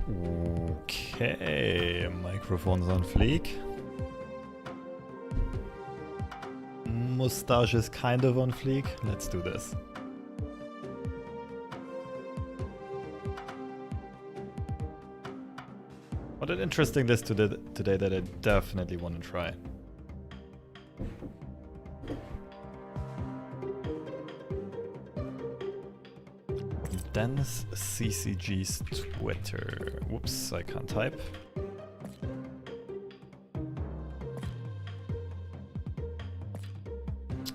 Okay, microphone's on fleek. Mustache is kind of on fleek. Let's do this. What an interesting list today that I definitely want to try. Dennis CCG's Twitter. Whoops, I can't type.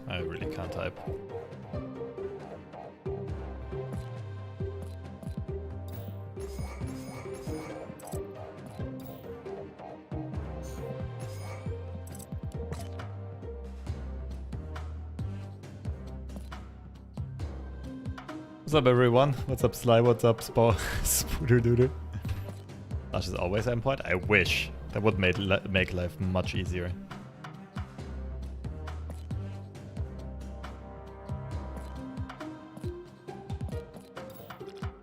I really can't type. What's up, everyone? What's up, Sly? What's up, Spooder Dooder? Slash is always endpoint? I wish. That would make life much easier.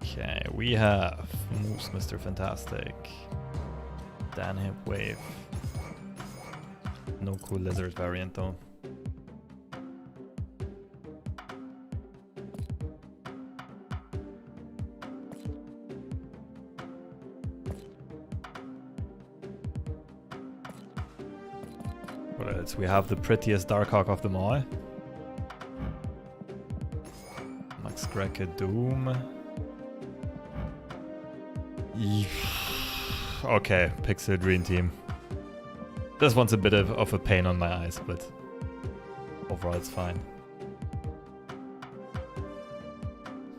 Okay, we have Moose, Mr. Fantastic. Dan Hip Wave. No cool lizard variant though. What else? We have the prettiest Darkhawk of them all. Max Cracker Doom. Okay, Pixel Dream Team. This one's a bit of a pain on my eyes, but overall it's fine.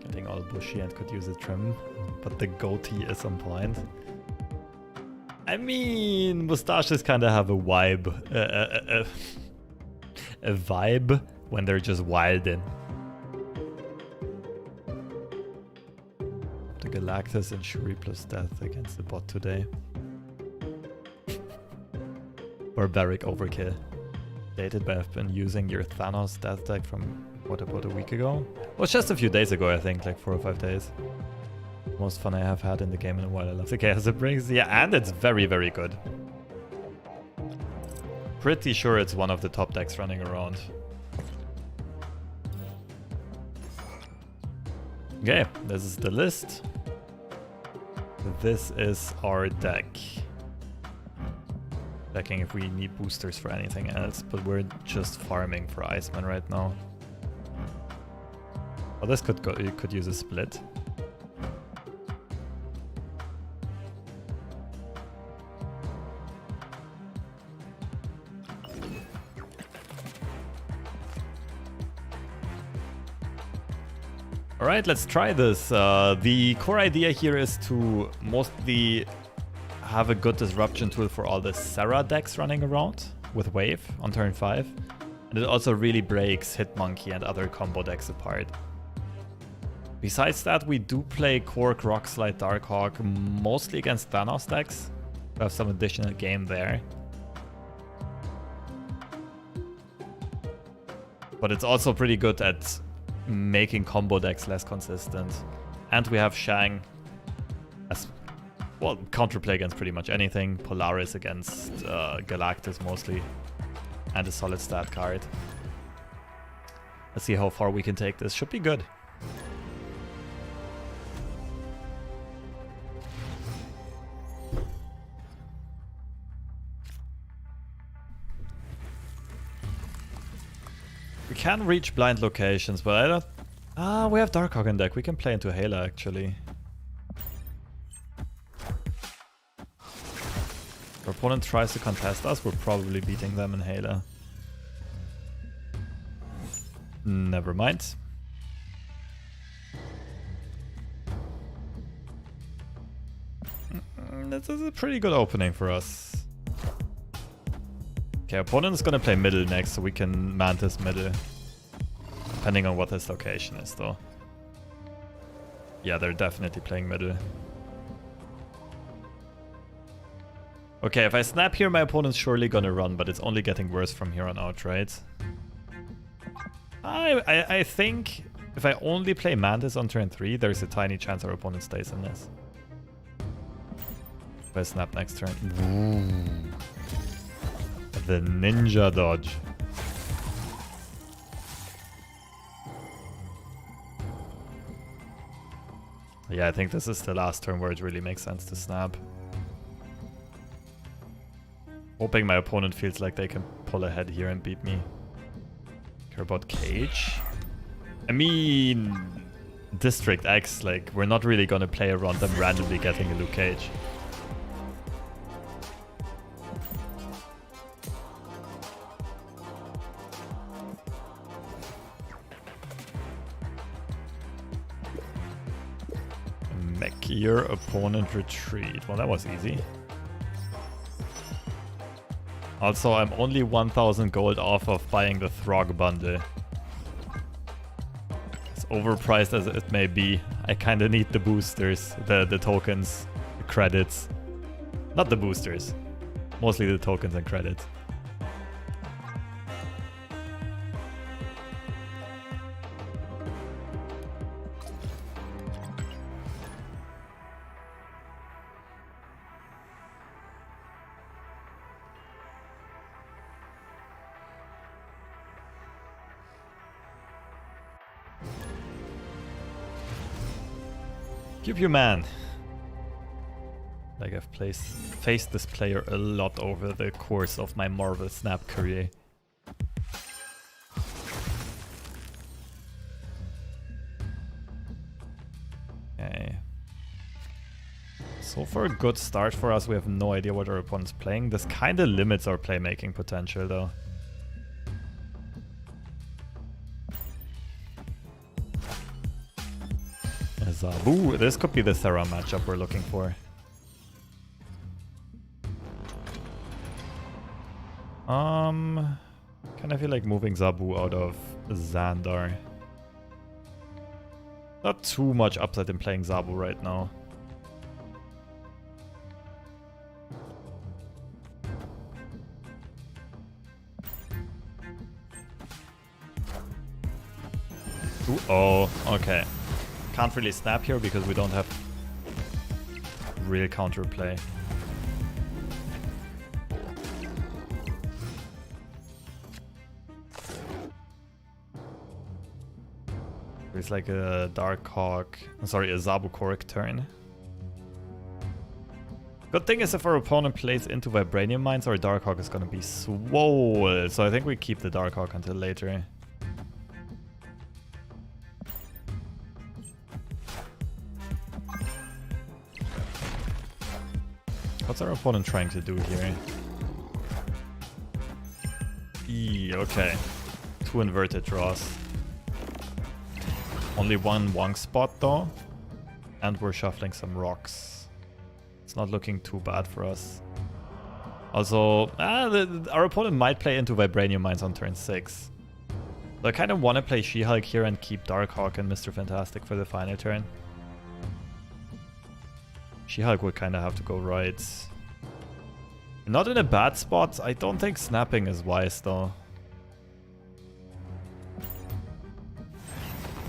Getting all bushy and could use a trim, but the goatee is on point. I mean, mustaches kind of have a vibe, a vibe when they're just wild in. The Galactus and Shuri plus death against the bot today. Barbaric overkill. Dated by I've been using your Thanos death deck from what, about a week ago? Well, it's just a few days ago, I think, like 4 or 5 days. Most fun I have had in the game in a while. I love the chaos it brings. Yeah, and it's very, very good. Pretty sure it's one of the top decks running around. Okay, this is the list. This is our deck. Checking if we need boosters for anything else, but we're just farming for Iceman right now. Oh, this you could use a split. Alright, let's try this. The core idea here is to mostly have a good disruption tool for all the Serra decks running around with Wave on turn 5. And it also really breaks Hitmonkey and other combo decks apart. Besides that, we do play Cork, Rockslide, Darkhawk, mostly against Thanos decks. We have some additional game there. But it's also pretty good at making combo decks less consistent. And we have Shang as, well, counterplay against pretty much anything. Polaris against Galactus mostly. And a solid stat card. Let's see how far we can take this. Should be good. We can reach blind locations, but I don't... Ah, we have Darkhawk in deck. We can play into Hela, actually. If our opponent tries to contest us, we're probably beating them in Hela. Never mind. This is a pretty good opening for us. Okay, opponent's gonna play middle next, so we can Mantis middle. Depending on what his location is, though. Yeah, they're definitely playing middle. Okay, if I snap here, my opponent's surely gonna run, but it's only getting worse from here on out, right? I think if I only play Mantis on turn 3, there's a tiny chance our opponent stays in this. I snap next turn. Ooh. The ninja dodge. Yeah, I think this is the last turn where it really makes sense to snap. Hoping my opponent feels like they can pull ahead here and beat me. Care about Cage? I mean, District X, like, we're not really gonna play around them randomly getting a Luke Cage. Make your opponent retreat. Well, that was easy. Also, I'm only 1000 gold off of buying the Throg bundle. As overpriced as it may be, I kinda need the boosters, the tokens, the credits. Not the boosters, mostly the tokens and credits. Give you man. Like I've faced this player a lot over the course of my Marvel Snap career. Okay. So far a good start for us. We have no idea what our opponent's playing. This kind of limits our playmaking potential though. Zabu. This could be the Thera matchup we're looking for. Kind of feel like moving Zabu out of Xandar. Not too much upside in playing Zabu right now. Ooh, oh, okay. Can't really snap here because we don't have real counterplay. It's like a Darkhawk, sorry, a Zabu Korok turn. Good thing is if our opponent plays into Vibranium Mines, our Darkhawk is gonna be swole. So I think we keep the Darkhawk until later. What's our opponent trying to do here? Okay. 2 inverted draws. Only 1 Wong spot though. And we're shuffling some rocks. It's not looking too bad for us. Also, our opponent might play into Vibranium Mines on turn 6. So I kind of want to play She-Hulk here and keep Darkhawk and Mr. Fantastic for the final turn. She-Hulk would kind of have to go right. Not in a bad spot. I don't think snapping is wise though.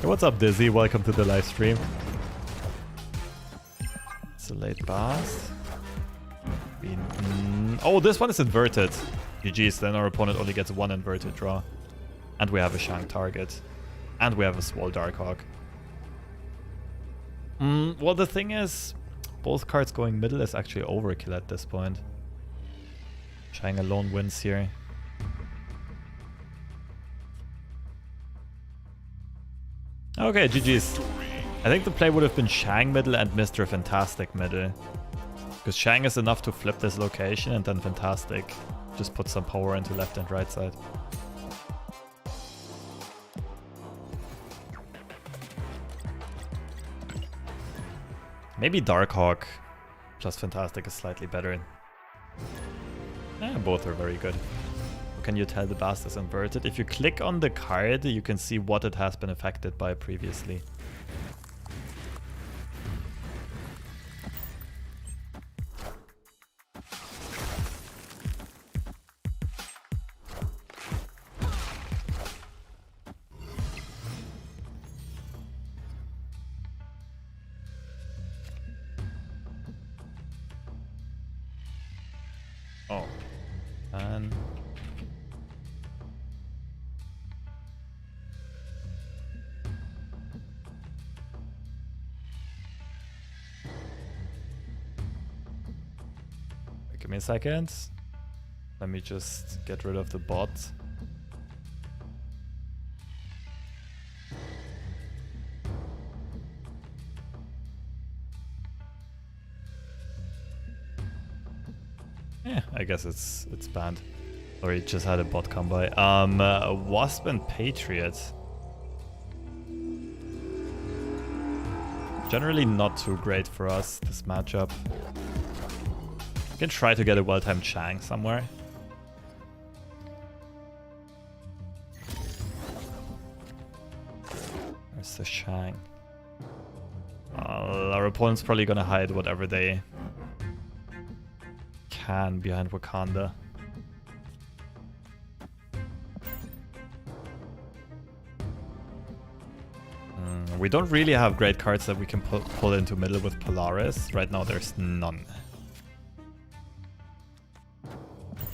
Hey, what's up, Dizzy? Welcome to the live stream. It's a late pass. Oh, this one is inverted. GG's, then our opponent only gets 1 inverted draw. And we have a Shang target. And we have a Swole Darkhawk. Well, the thing is, both cards going middle is actually overkill at this point. Shang alone wins here. Okay, GG's. I think the play would have been Shang middle and Mr. Fantastic middle. Because Shang is enough to flip this location and then Fantastic just put some power into left and right side. Maybe Darkhawk plus Fantastic is slightly better. Both are very good. Can you tell the Bast is inverted? If you click on the card, you can see what it has been affected by previously. can. Give me a second. Let me just get rid of the bot. Yeah, I guess it's banned. Or it just had a bot come by. Wasp and Patriot. Generally not too great for us, this matchup. We can try to get a well-timed Chang somewhere. There's the Chang. Our opponent's probably gonna hide whatever they can behind Wakanda. We don't really have great cards that we can pull into middle with Polaris. Right now there's none.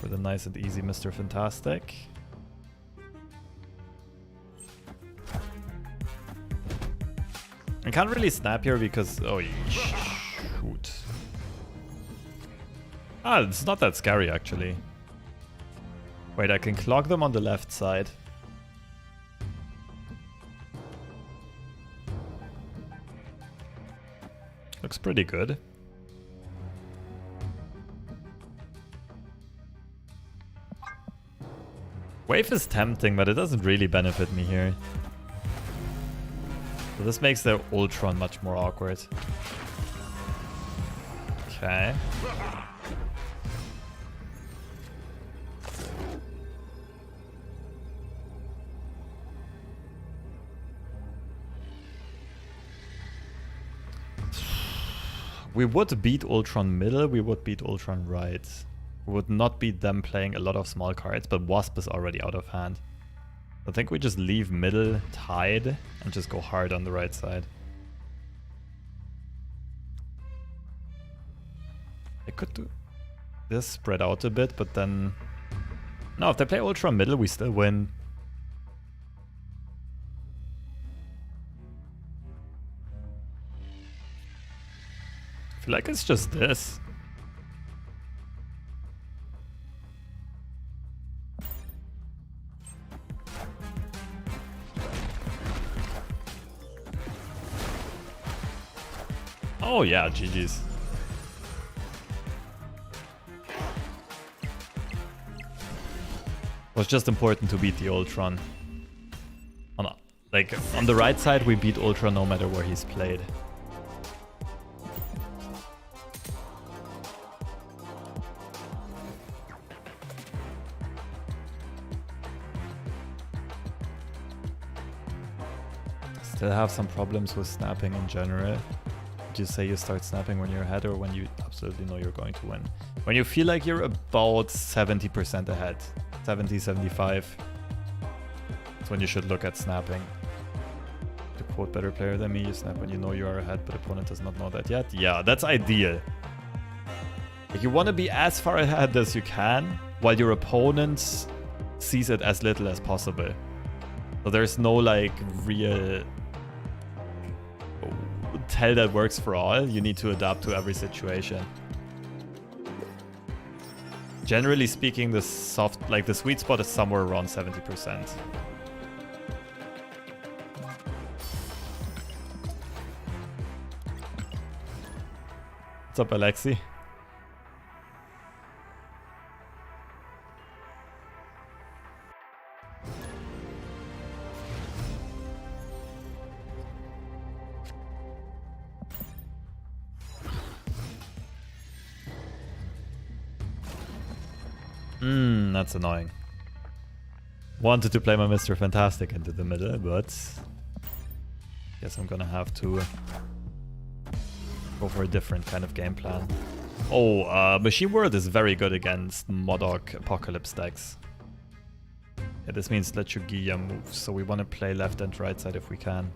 For the nice and easy Mr. Fantastic. I can't really snap here because... oh, shoot. Ah, it's not that scary actually. Wait, I can clog them on the left side. Looks pretty good. Wave is tempting, but it doesn't really benefit me here. So this makes the Ultron much more awkward. Okay. We would beat Ultron middle, we would beat Ultron right. We would not beat them playing a lot of small cards, but Wasp is already out of hand. I think we just leave middle tied and just go hard on the right side. I could do this spread out a bit, but then... no, if they play Ultron middle, we still win. I feel like it's just this. Oh yeah, GG's. Was just important to beat the Ultron. Like on the right side we beat Ultron no matter where he's played. Still have some problems with snapping in general. Would you say you start snapping when you're ahead or when you absolutely know you're going to win? When you feel like you're about 70% ahead, 70, 75, that's when you should look at snapping. To quote better player than me, you snap when you know you are ahead but opponent does not know that yet. Yeah, that's ideal. Like you want to be as far ahead as you can while your opponent sees it as little as possible. So there's no like real tell that works for all. You need to adapt to every situation. Generally speaking, the sweet spot is somewhere around 70%. What's up, Alexi? That's annoying. Wanted to play my Mr. Fantastic into the middle, but guess I'm gonna have to go for a different kind of game plan. Oh, Machine World is very good against Modok Apocalypse decks. Yeah, this means Lechugia moves, so we want to play left and right side if we can.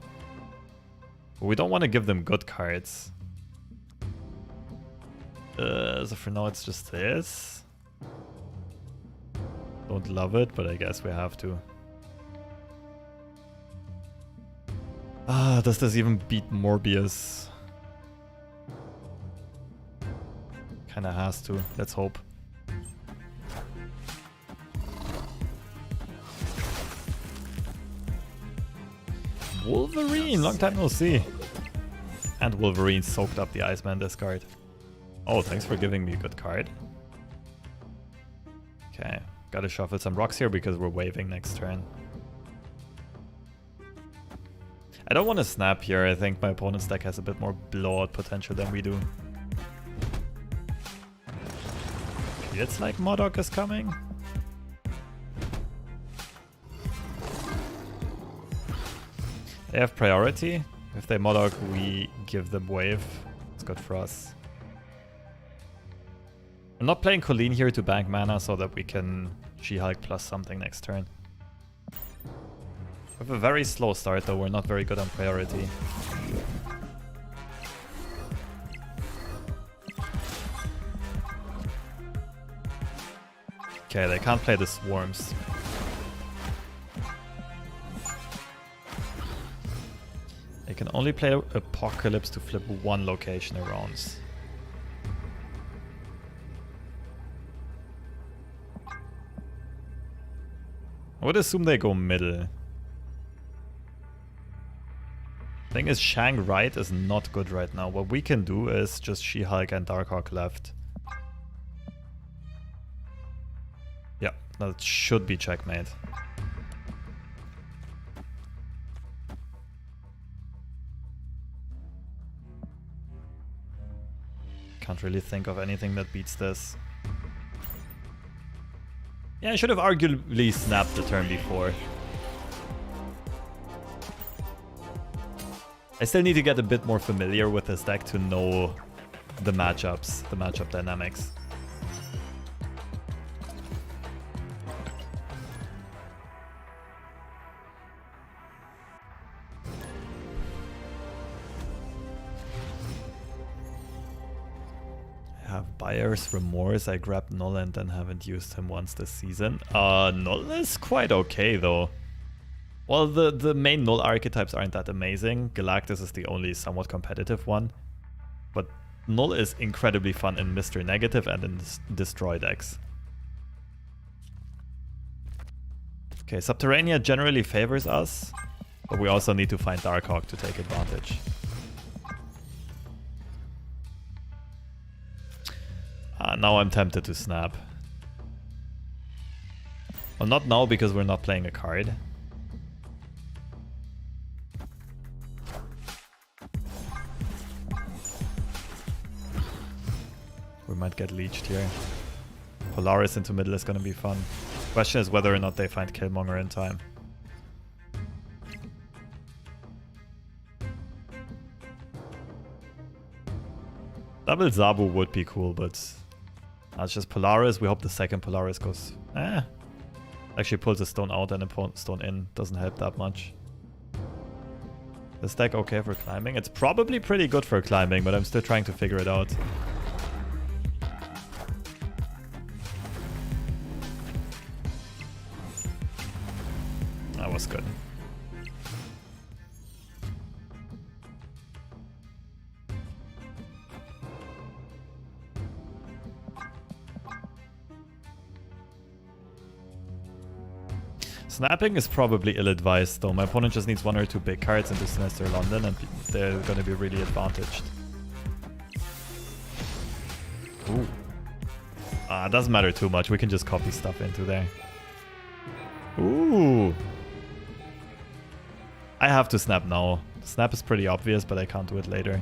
But we don't want to give them good cards. So for now it's just this. Don't love it, but I guess we have to. Does this even beat Morbius? Kinda has to. Let's hope. Wolverine! Long time no see. And Wolverine soaked up the Iceman discard. Oh, thanks for giving me a good card. Okay, gotta shuffle some rocks here because we're waving next turn. I don't want to snap here. I think my opponent's deck has a bit more blowout potential than we do. It's like Modok is coming. They have priority. If they Modok, we give them wave. It's good for us. I'm not playing Colleen here to bank mana so that we can She-Hulk plus something next turn. We have a very slow start though, we're not very good on priority. Okay, they can't play the swarms. They can only play Apocalypse to flip one location around. I would assume they go middle. Thing is, Shang right is not good right now. What we can do is just She-Hulk and Darkhawk left. Yeah, that should be checkmate. Can't really think of anything that beats this. Yeah, I should have arguably snapped the turn before. I still need to get a bit more familiar with this deck to know the matchups, the matchup dynamics. I have Buyer's Remorse. I grabbed Null and then haven't used him once this season. Null is quite okay though. Well, the main Null archetypes aren't that amazing. Galactus is the only somewhat competitive one. But Null is incredibly fun in Mr. Negative and in Destroy decks. Okay, Subterranea generally favors us, but we also need to find Darkhawk to take advantage. Now I'm tempted to snap. Well, not now because we're not playing a card. We might get leeched here. Polaris into middle is gonna be fun. Question is whether or not they find Killmonger in time. Double Zabu would be cool, but it's just Polaris. We hope the second Polaris goes... Actually pulls a stone out and a stone in. Doesn't help that much. This deck okay for climbing? It's probably pretty good for climbing, but I'm still trying to figure it out. That was good. Snapping is probably ill-advised though. My opponent just needs one or two big cards into Sinister London and they're going to be really advantaged. Ooh. It doesn't matter too much. We can just copy stuff into there. Ooh. I have to snap now. Snap is pretty obvious, but I can't do it later.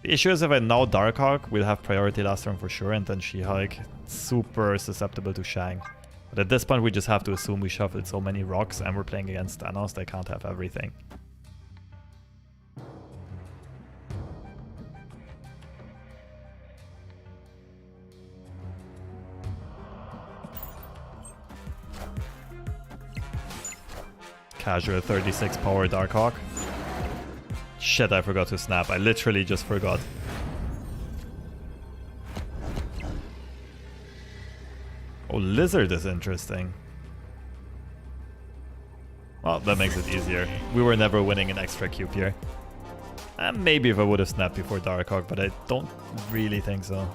The issue is if I now Darkhawk, we'll have priority last turn for sure, and then She-Hulk. Super susceptible to Shang. But at this point we just have to assume we shuffled so many rocks and we're playing against Thanos, they can't have everything. Casual 36 power Darkhawk. Shit, I forgot to snap. I literally just forgot. Oh, Lizard is interesting. Well, that makes it easier. We were never winning an extra cube here. Maybe if I would have snapped before Darkhawk, but I don't really think so.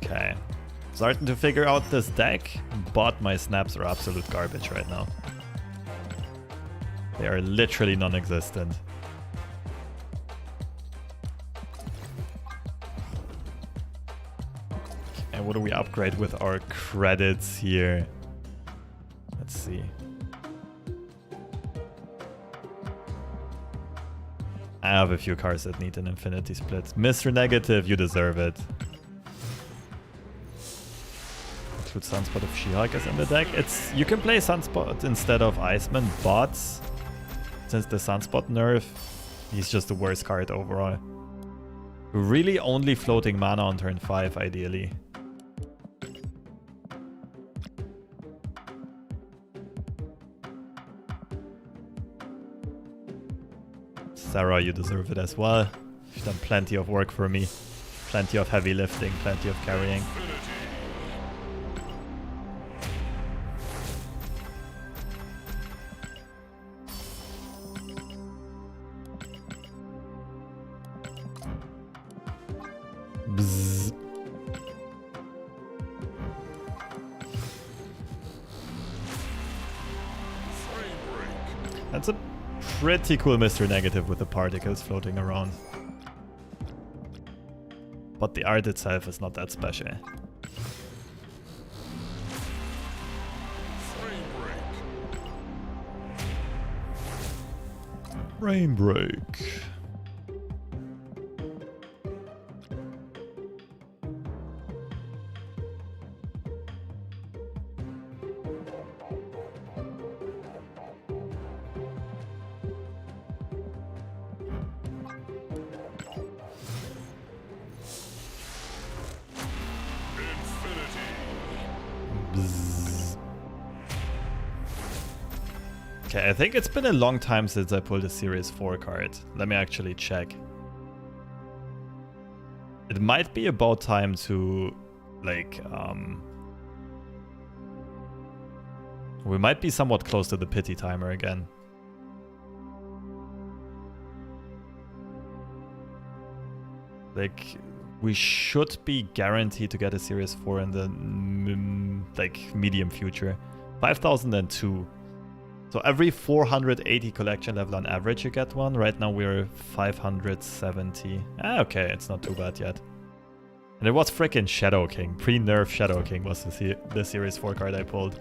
Okay. Starting to figure out this deck, but my snaps are absolute garbage right now. They are literally non-existent. And what do we upgrade with our credits here? Let's see. I have a few cards that need an infinity split. Mr. Negative, you deserve it. Include Sunspot if She-Hulk is in the deck. You can play Sunspot instead of Iceman, but since the Sunspot nerf, he's just the worst card overall. Really only floating mana on turn 5, ideally. Sarah, you deserve it as well. You've done plenty of work for me. Plenty of heavy lifting, plenty of carrying. Bzzz. That's a pretty cool Mr. Negative with the particles floating around. But the art itself is not that special. Rain break. Okay, I think it's been a long time since I pulled a Series 4 card. Let me actually check. It might be about time to, like, we might be somewhat close to the pity timer again. Like, we should be guaranteed to get a Series 4 in the, like, medium future. 5,002. So every 480 collection level on average you get one. Right now we're 570. Okay, it's not too bad yet. And it was freaking Shadow King. Pre-nerf Shadow King was the Series 4 card I pulled.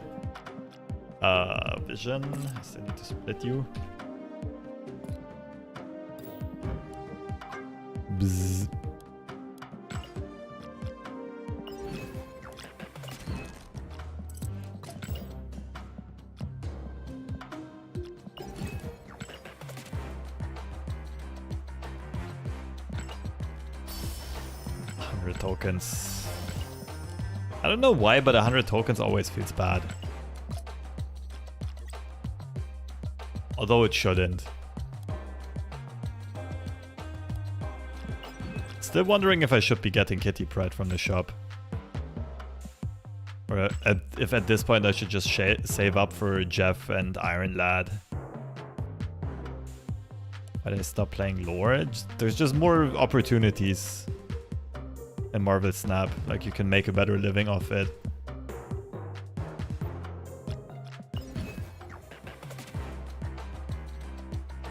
Vision. I still need to split you. Bzzz. Tokens. I don't know why, but 100 tokens always feels bad. Although it shouldn't. Still wondering if I should be getting Kitty Pryde from the shop. Or if at this point I should just save up for Jeff and Iron Lad. Why did I stop playing lore? There's just more opportunities in Marvel Snap. Like, you can make a better living off it.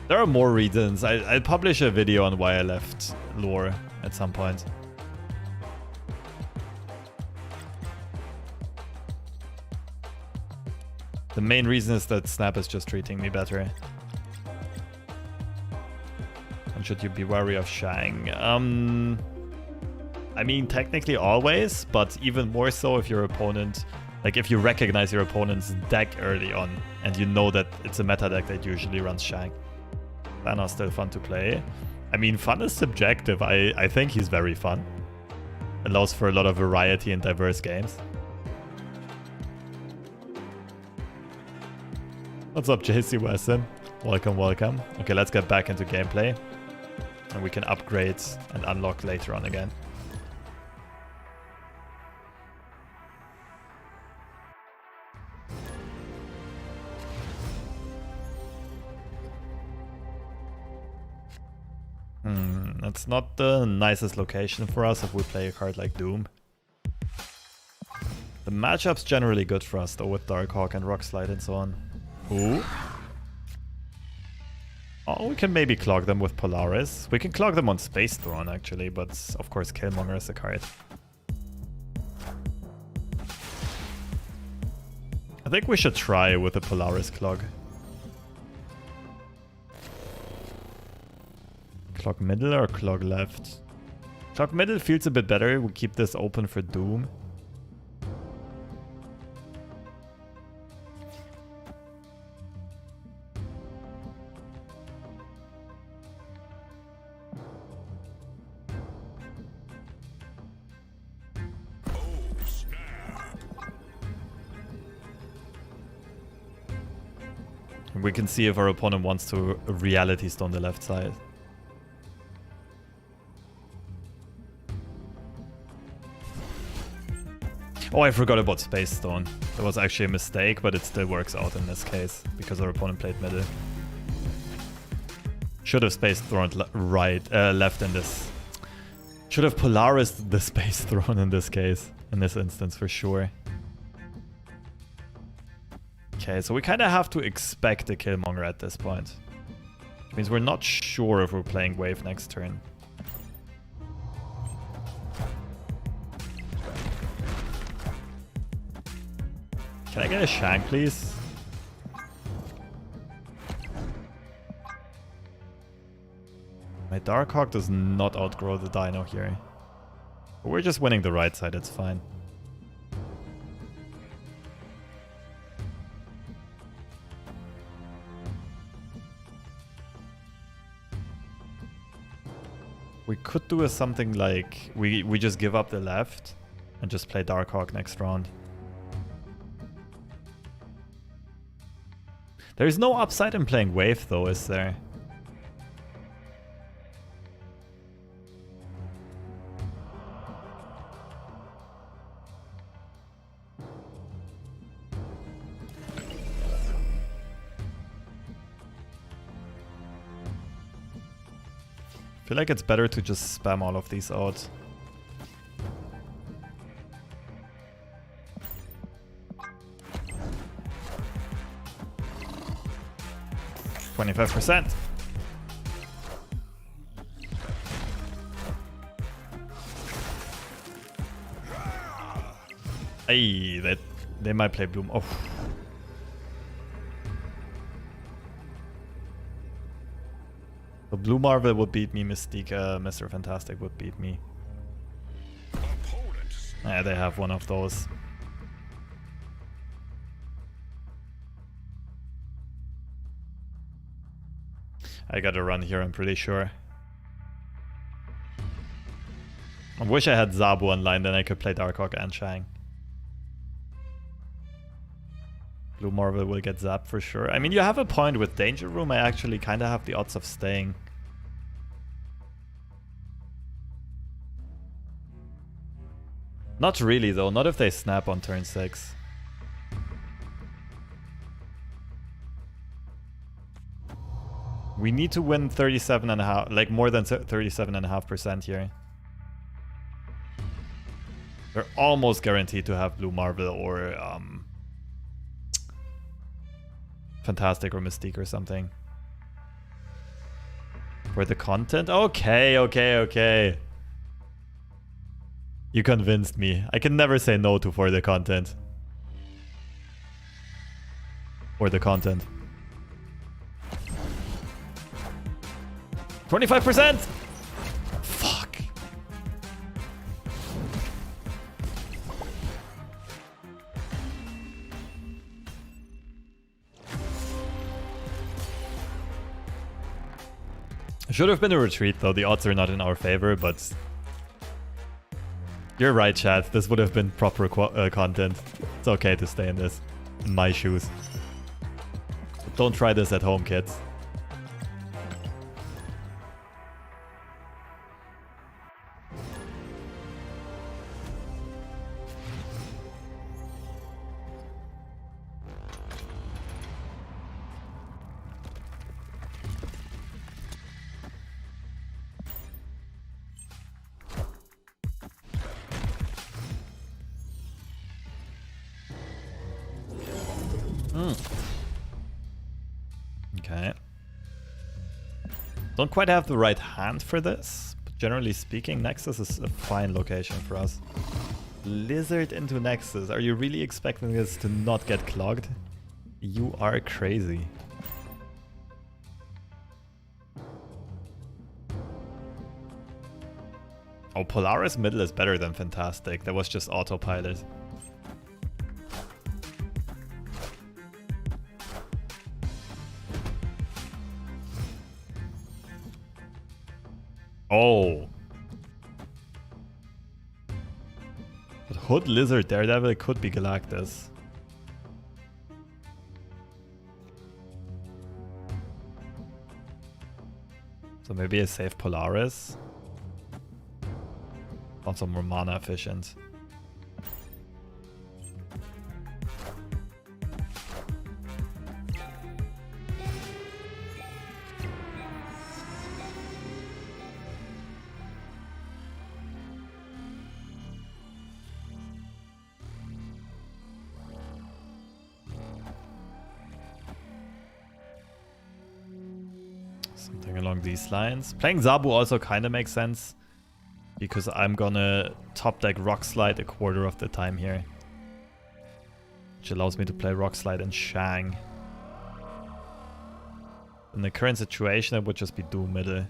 There are more reasons. I'll publish a video on why I left lore at some point. The main reason is that Snap is just treating me better. And should you be wary of Shang? I mean, technically always, but even more so if your opponent, like if you recognize your opponent's deck early on and you know that it's a meta deck that usually runs Shang. Thanos still fun to play. I mean, fun is subjective. I think he's very fun. Allows for a lot of variety in diverse games. What's up, JC Wesson? Welcome, welcome. Okay, let's get back into gameplay. And we can upgrade and unlock later on again. That's not the nicest location for us if we play a card like Doom. The matchup's generally good for us though with Darkhawk and Rock Slide and so on. Ooh. Oh, we can maybe clog them with Polaris. We can clog them on Space Throne actually, but of course Killmonger is a card. I think we should try with a Polaris clog. Clog middle or clog left? Clog middle feels a bit better. We keep this open for Doom. We can see if our opponent wants to Reality Stone the left side. Oh, I forgot about Space Stone. That was actually a mistake, but it still works out in this case because our opponent played middle. Should have Space Thrown left in this. Should have Polaris the Space Throne in this case, in this instance for sure. Okay, so we kind of have to expect a Killmonger at this point. Which means we're not sure if we're playing Wave next turn. Can I get a Shank, please? My Darkhawk does not outgrow the Dino here. But we're just winning the right side, it's fine. We could do something like we just give up the left and just play Darkhawk next round. There is no upside in playing Wave though, is there? I feel like it's better to just spam all of these out. %. Hey, they might play Bloom. Oh. So Blue Marvel would beat me, Mystica, Mr. Fantastic would beat me. Yeah, they have one of those. I gotta run here, I'm pretty sure. I wish I had Zabu online, then I could play Darkhawk and Shang. Blue Marvel will get zapped for sure. I mean, you have a point with Danger Room. I actually kind of have the odds of staying. Not really, though. Not if they snap on turn 6. We need to win 37.5, like more than 37.5% here. They're almost guaranteed to have Blue Marvel or Fantastic or Mystique or something. For the content? Okay. You convinced me. I can never say no to for the content. For the content. 25%! Fuck. Should have been a retreat though, the odds are not in our favor, but... You're right, chat, this would have been proper content. It's okay to stay in this. In my shoes. Don't try this at home, kids. Okay. Don't quite have the right hand for this, but generally speaking, Nexus is a fine location for us. Lizard into Nexus. Are you really expecting this to not get clogged? You are crazy. Oh, Polaris middle is better than Fantastic. That was just autopilot. Oh. But Hood, Lizard, Daredevil could be Galactus. So maybe a safe Polaris. Also more mana efficient. Something along these lines. Playing Zabu also kind of makes sense, because I'm gonna top deck Rock Slide a quarter of the time here, which allows me to play Rock Slide and Shang. In the current situation, it would just be Doom middle.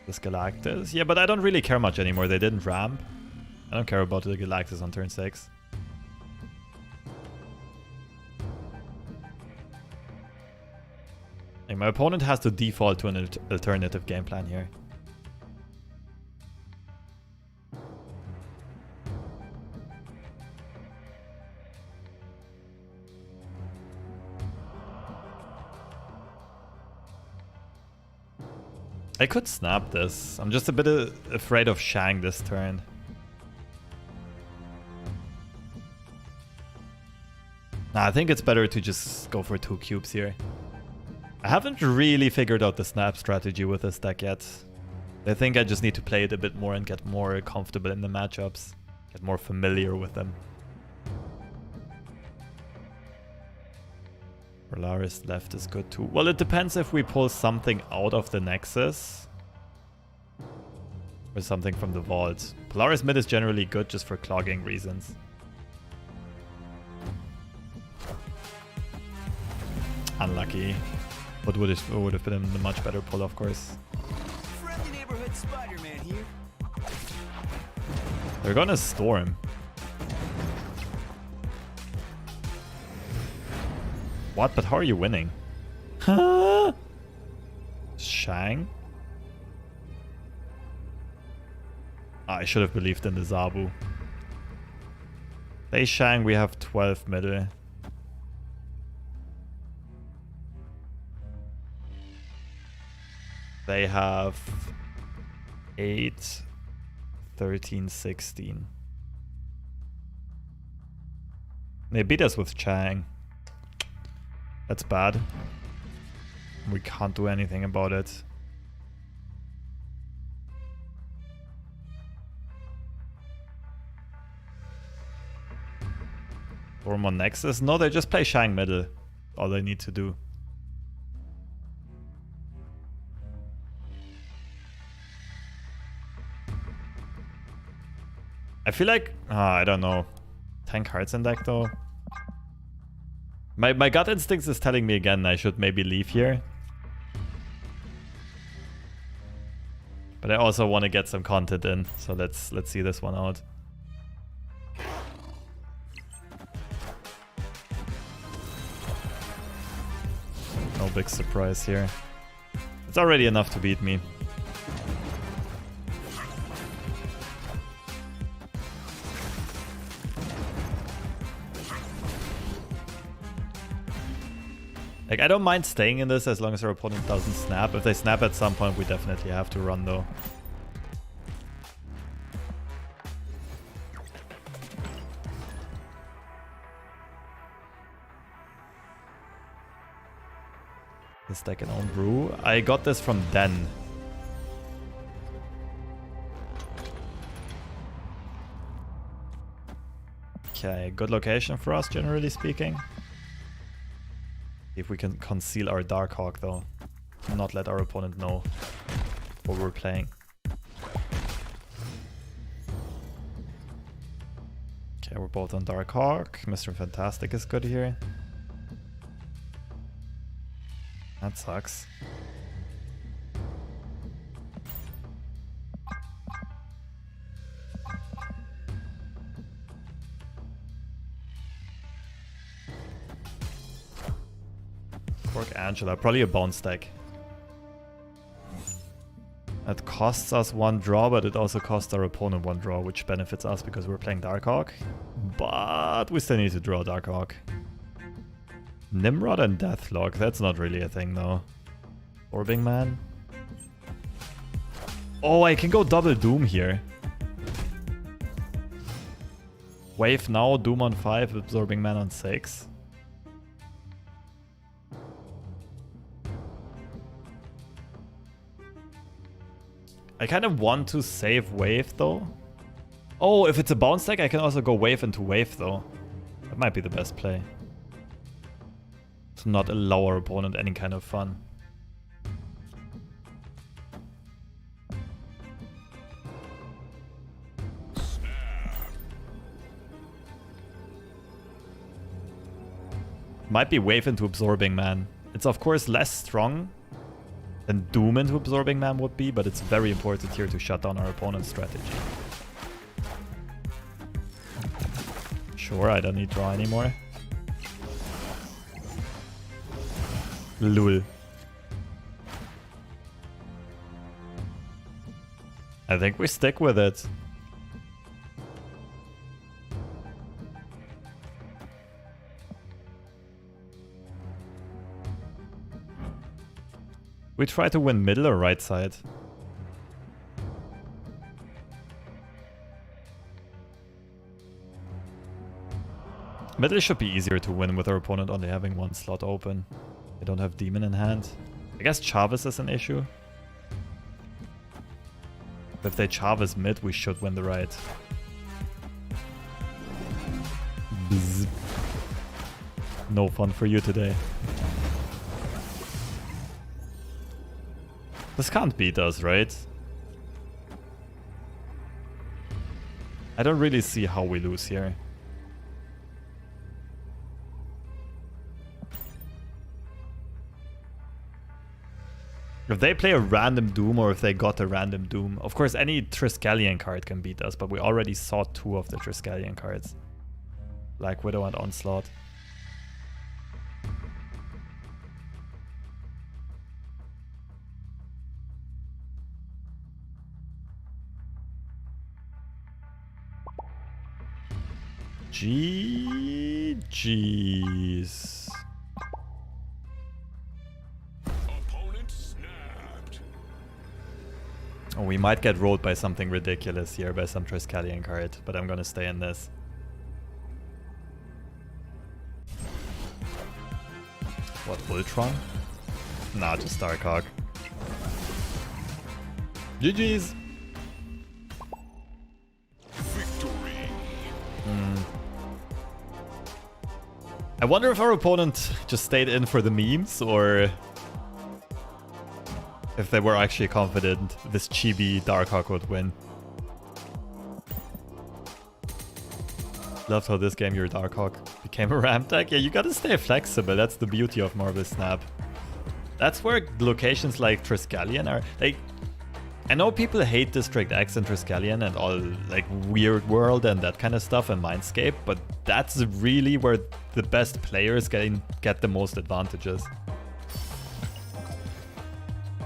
This Galactus. Yeah, but I don't really care much anymore. They didn't ramp. I don't care about the Galactus on turn 6. Like, my opponent has to default to an alternative game plan here. I could snap this. I'm just a bit afraid of Shang this turn. Nah, I think it's better to just go for 2 cubes here. I haven't really figured out the snap strategy with this deck yet. I think I just need to play it a bit more and get more comfortable in the matchups. Get more familiar with them. Polaris left is good too. Well, it depends if we pull something out of the Nexus or something from the vault. Polaris mid is generally good just for clogging reasons. Unlucky. What would have been a much better pull, of course. Friendly neighborhood Spider-Man here. They're gonna storm. What? But how are you winning? Huh? Shang? I should have believed in the Zabu. They Shang, we have 12 middle. They have 8, 13, 16. They beat us with Chang. That's bad. We can't do anything about it. Storm on Nexus? No, they just play Shang middle. All they need to do. I feel like... I don't know. 10 cards in deck though. My gut instincts is telling me again I should maybe leave here. But I also want to get some content in, so let's see this one out. No big surprise here. It's already enough to beat me. Like, I don't mind staying in this as long as our opponent doesn't snap. If they snap at some point, we definitely have to run though. This deck can own brew. I got this from Den. Okay, good location for us, generally speaking. If we can conceal our Darkhawk though. Not let our opponent know what we're playing. Okay, we're both on Darkhawk. Mr. Fantastic is good here. That sucks. Work Angela, probably a bounce deck. That costs us 1 draw, but it also costs our opponent 1 draw, which benefits us because we're playing Darkhawk. But we still need to draw Darkhawk. Nimrod and Deathlock, that's not really a thing though. Orbing Man. Oh, I can go double Doom here. Wave now, Doom on 5, Absorbing Man on 6. I kind of want to save Wave though. Oh, if it's a bounce deck, I can also go Wave into Wave though. That might be the best play. To not allow our opponent any kind of fun. Might be Wave into Absorbing Man. It's of course less strong than Doom into Absorbing Man would be, but it's very important here to shut down our opponent's strategy. Sure, I don't need draw anymore. Lul. I think we stick with it. We try to win middle or right side. Middle should be easier to win with our opponent only having 1 slot open. They don't have Demon in hand. I guess Chavez is an issue. If they Chavez mid, we should win the right. Bzz. No fun for you today. This can't beat us, right? I don't really see how we lose here. If they play a random Doom or if they got a random Doom, of course any Triskelion card can beat us, but we already saw 2 of the Triskelion cards. Black Widow and Onslaught. GG's. Oh, we might get rolled by something ridiculous here, by some Triskelion card, but I'm gonna stay in this. What, Ultron? Nah, just Darkhawk. GG's! I wonder if our opponent just stayed in for the memes, or if they were actually confident this chibi Darkhawk would win. Loved how this game your Darkhawk became a ramp deck. Yeah, you gotta stay flexible, that's the beauty of Marvel Snap. That's where locations like Triskelion are, like, I know people hate District X and Triskelion and all like Weird World and that kind of stuff and Mindscape, but that's really where the best players get the most advantages.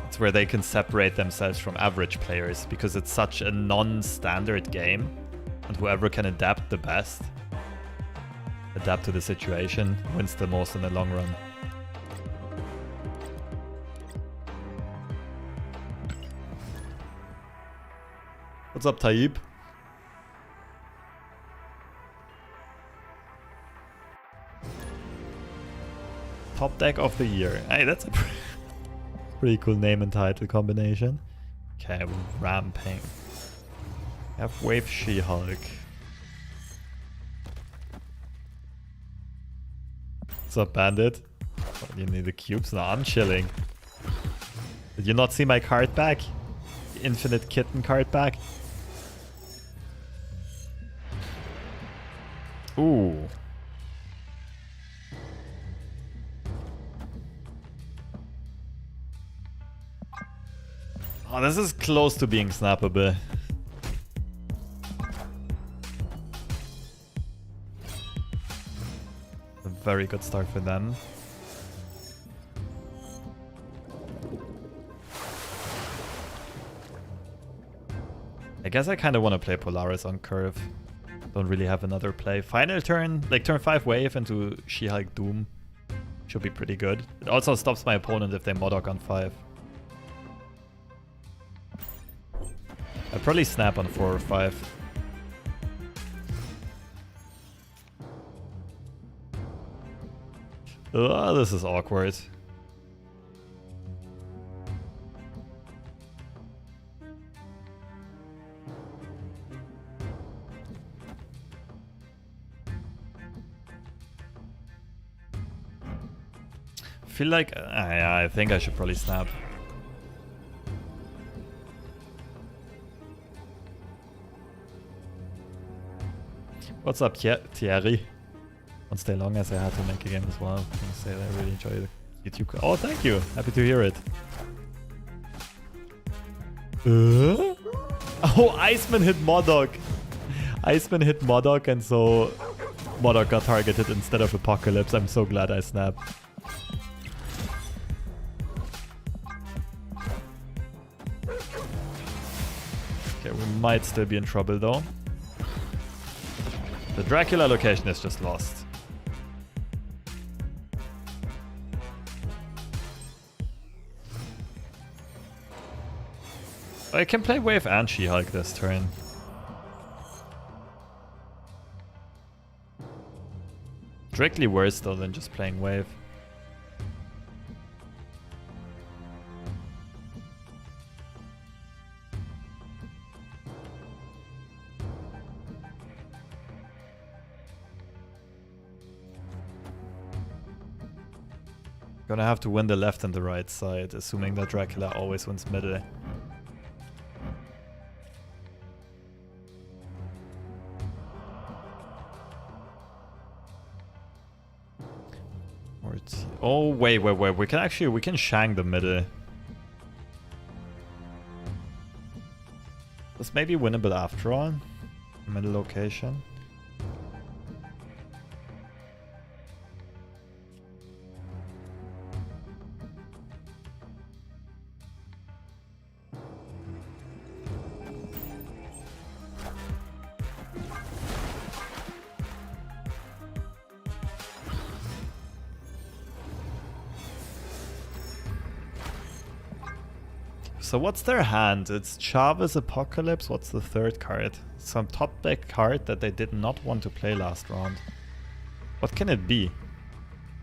It's where they can separate themselves from average players because it's such a non-standard game, and whoever can adapt the best, adapt to the situation, wins the most in the long run. What's up, Taib? Top deck of the year. Hey, that's a pretty cool name and title combination. Okay, ramping. Have Wave She-Hulk. What's up, Bandit? You need the cubes? No, I'm chilling. Did you not see my card back? Infinite Kitten card back? Ooh. Oh, this is close to being snappable. A very good start for them. I guess I kind of want to play Polaris on curve. Don't really have another play. Final turn, like turn 5 wave into She-Hulk Doom. Should be pretty good. It also stops my opponent if they Modok on 5. I'd probably snap on 4 or 5. Oh, this is awkward. Feel like yeah, I think I should probably snap. What's up, Thierry? Won't stay long as I had to make a game as well. I can say that I really enjoy the YouTube. Oh, thank you. Happy to hear it. Oh, Iceman hit Modok. Iceman hit Modok, and so Modok got targeted instead of Apocalypse. I'm so glad I snapped. Okay, we might still be in trouble though. The Dracula location is just lost. I can play Wave and She-Hulk this turn. Directly worse though than just playing Wave. Gonna have to win the left and the right side, assuming that Dracula always wins middle. Oh, wait. We can Shang the middle. This may be winnable after all. Middle location. So what's their hand? It's Chavez Apocalypse. What's the third card? Some top deck card that they did not want to play last round. What can it be?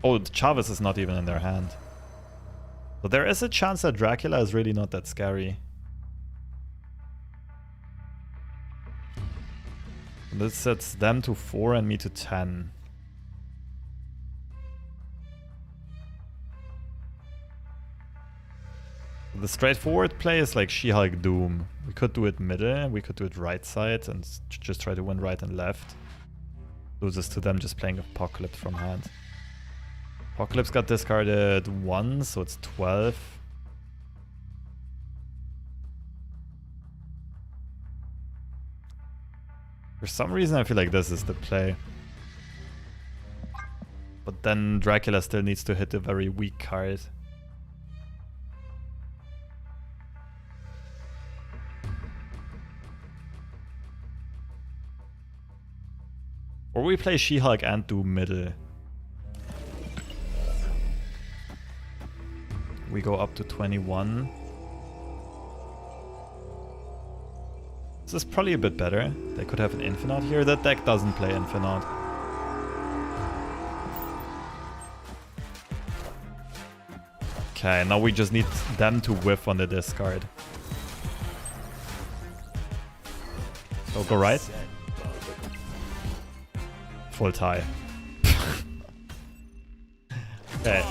Oh, Chavez is not even in their hand. So there is a chance that Dracula is really not that scary. This sets them to 4 and me to 10. The straightforward play is like She-Hulk Doom. We could do it middle, we could do it right side and just try to win right and left. Loses to them just playing Apocalypse from hand. Apocalypse got discarded 1, so it's 12. For some reason I feel like this is the play. But then Dracula still needs to hit a very weak card. Or we play She-Hulk and do middle. We go up to 21. This is probably a bit better. They could have an Infinite here. That deck doesn't play Infinite. Okay, now we just need them to whiff on the discard. So go right. Full tie. Okay.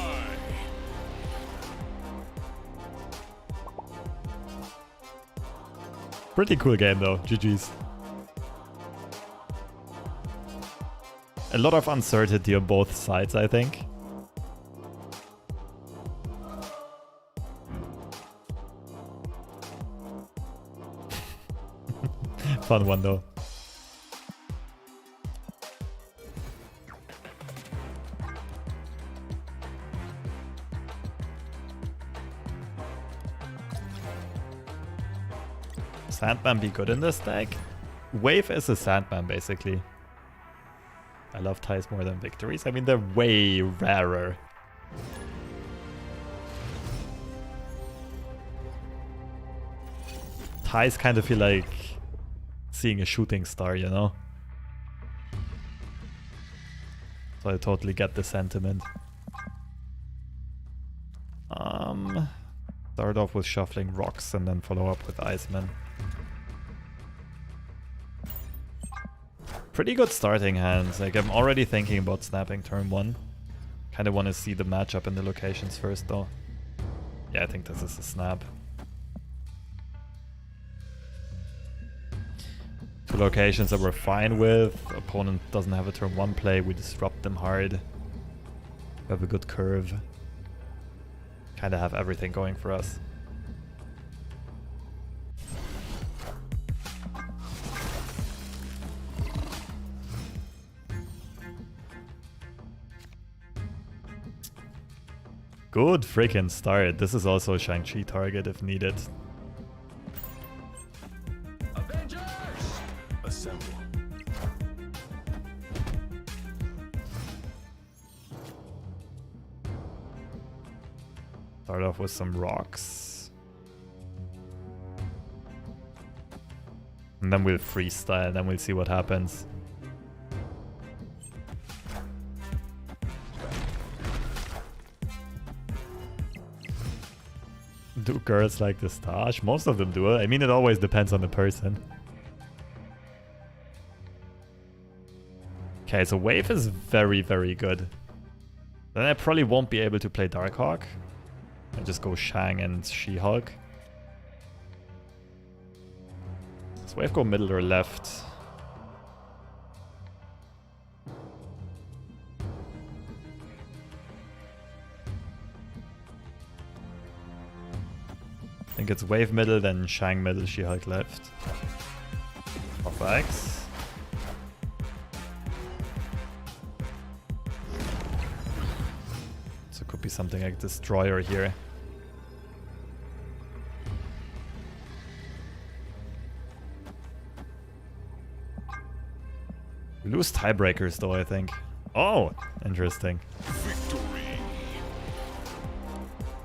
Pretty cool game though, GG's. A lot of uncertainty on both sides, I think. Fun one though. Sandman be good in this deck? Wave is a Sandman basically. I love ties more than victories. I mean, they're way rarer. Ties kind of feel like seeing a shooting star, you know? So I totally get the sentiment. Start off with shuffling rocks and then follow up with Iceman. Pretty good starting hands. Like, I'm already thinking about snapping turn 1. Kind of want to see the matchup and the locations first though. Yeah, I think this is a snap. Two locations that we're fine with. Opponent doesn't have a turn 1 play. We disrupt them hard. We have a good curve. Kind of have everything going for us. Good freaking start. This is also a Shang-Chi target if needed. Avengers! Assemble. Start off with some rocks. And then we'll freestyle, and then we'll see what happens. Do girls like the stash? Most of them do. I mean, it always depends on the person. Okay, so Wave is very, very good. Then I probably won't be able to play Darkhawk. I just go Shang and She-Hulk. Does Wave go middle or left? I think it's Wave middle, then Shang middle, She-Hulk left. Off X. So it could be something like Destroyer here. We lose tiebreakers though, I think. Oh, interesting.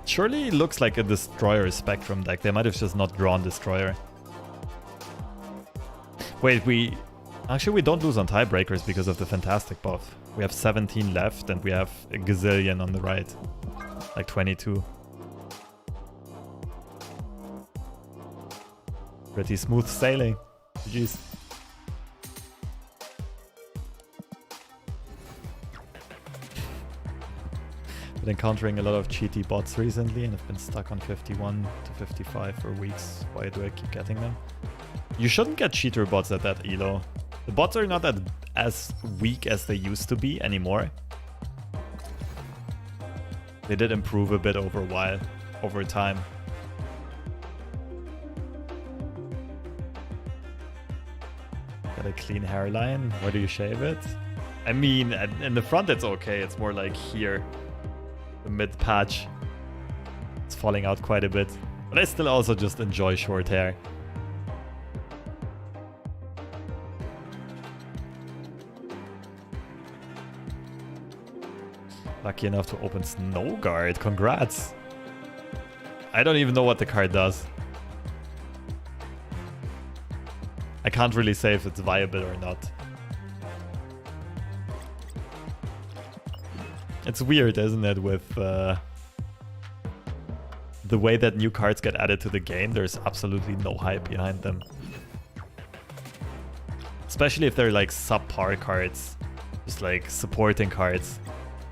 Surely looks like a Destroyer Spectrum deck. They might have just not drawn Destroyer. Wait, actually we don't lose on tiebreakers because of the Fantastic buff. We have 17 left and we have a gazillion on the right. Like 22. Pretty smooth sailing. GG's. Been encountering a lot of cheaty bots recently and have been stuck on 51 to 55 for weeks. Why do I keep getting them? You shouldn't get cheater bots at that elo. The bots are not as weak as they used to be anymore. They did improve a bit over time. Got a clean hairline. Why do you shave it? I mean, in the front it's okay. It's more like here. The mid patch. It's falling out quite a bit. But I still also just enjoy short hair. Lucky enough to open Snow Guard. Congrats. I don't even know what the card does. I can't really say if it's viable or not. It's weird, isn't it, with the way that new cards get added to the game. There's absolutely no hype behind them. Especially if they're like subpar cards. Just like supporting cards.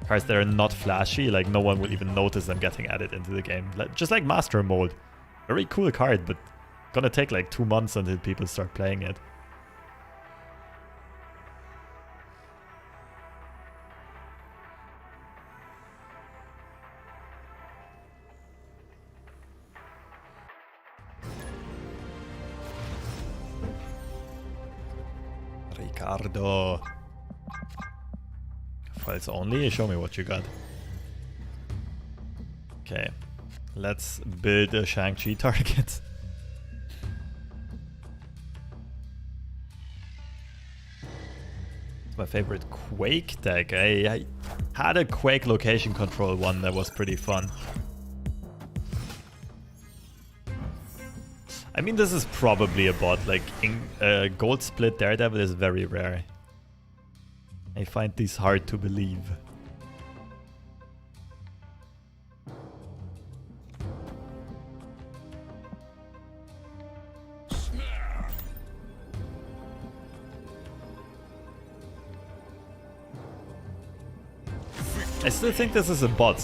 Cards that are not flashy, like no one will even notice them getting added into the game. Just like Master Mode. Very cool card, but gonna take like 2 months until people start playing it. Ricardo. Files only? Show me what you got. Okay. Let's build a Shang-Chi target. It's my favorite Quake deck. I had a Quake location control one that was pretty fun. I mean, this is probably a bot. Like, gold split Daredevil is very rare. I find these hard to believe. I still think this is a bot.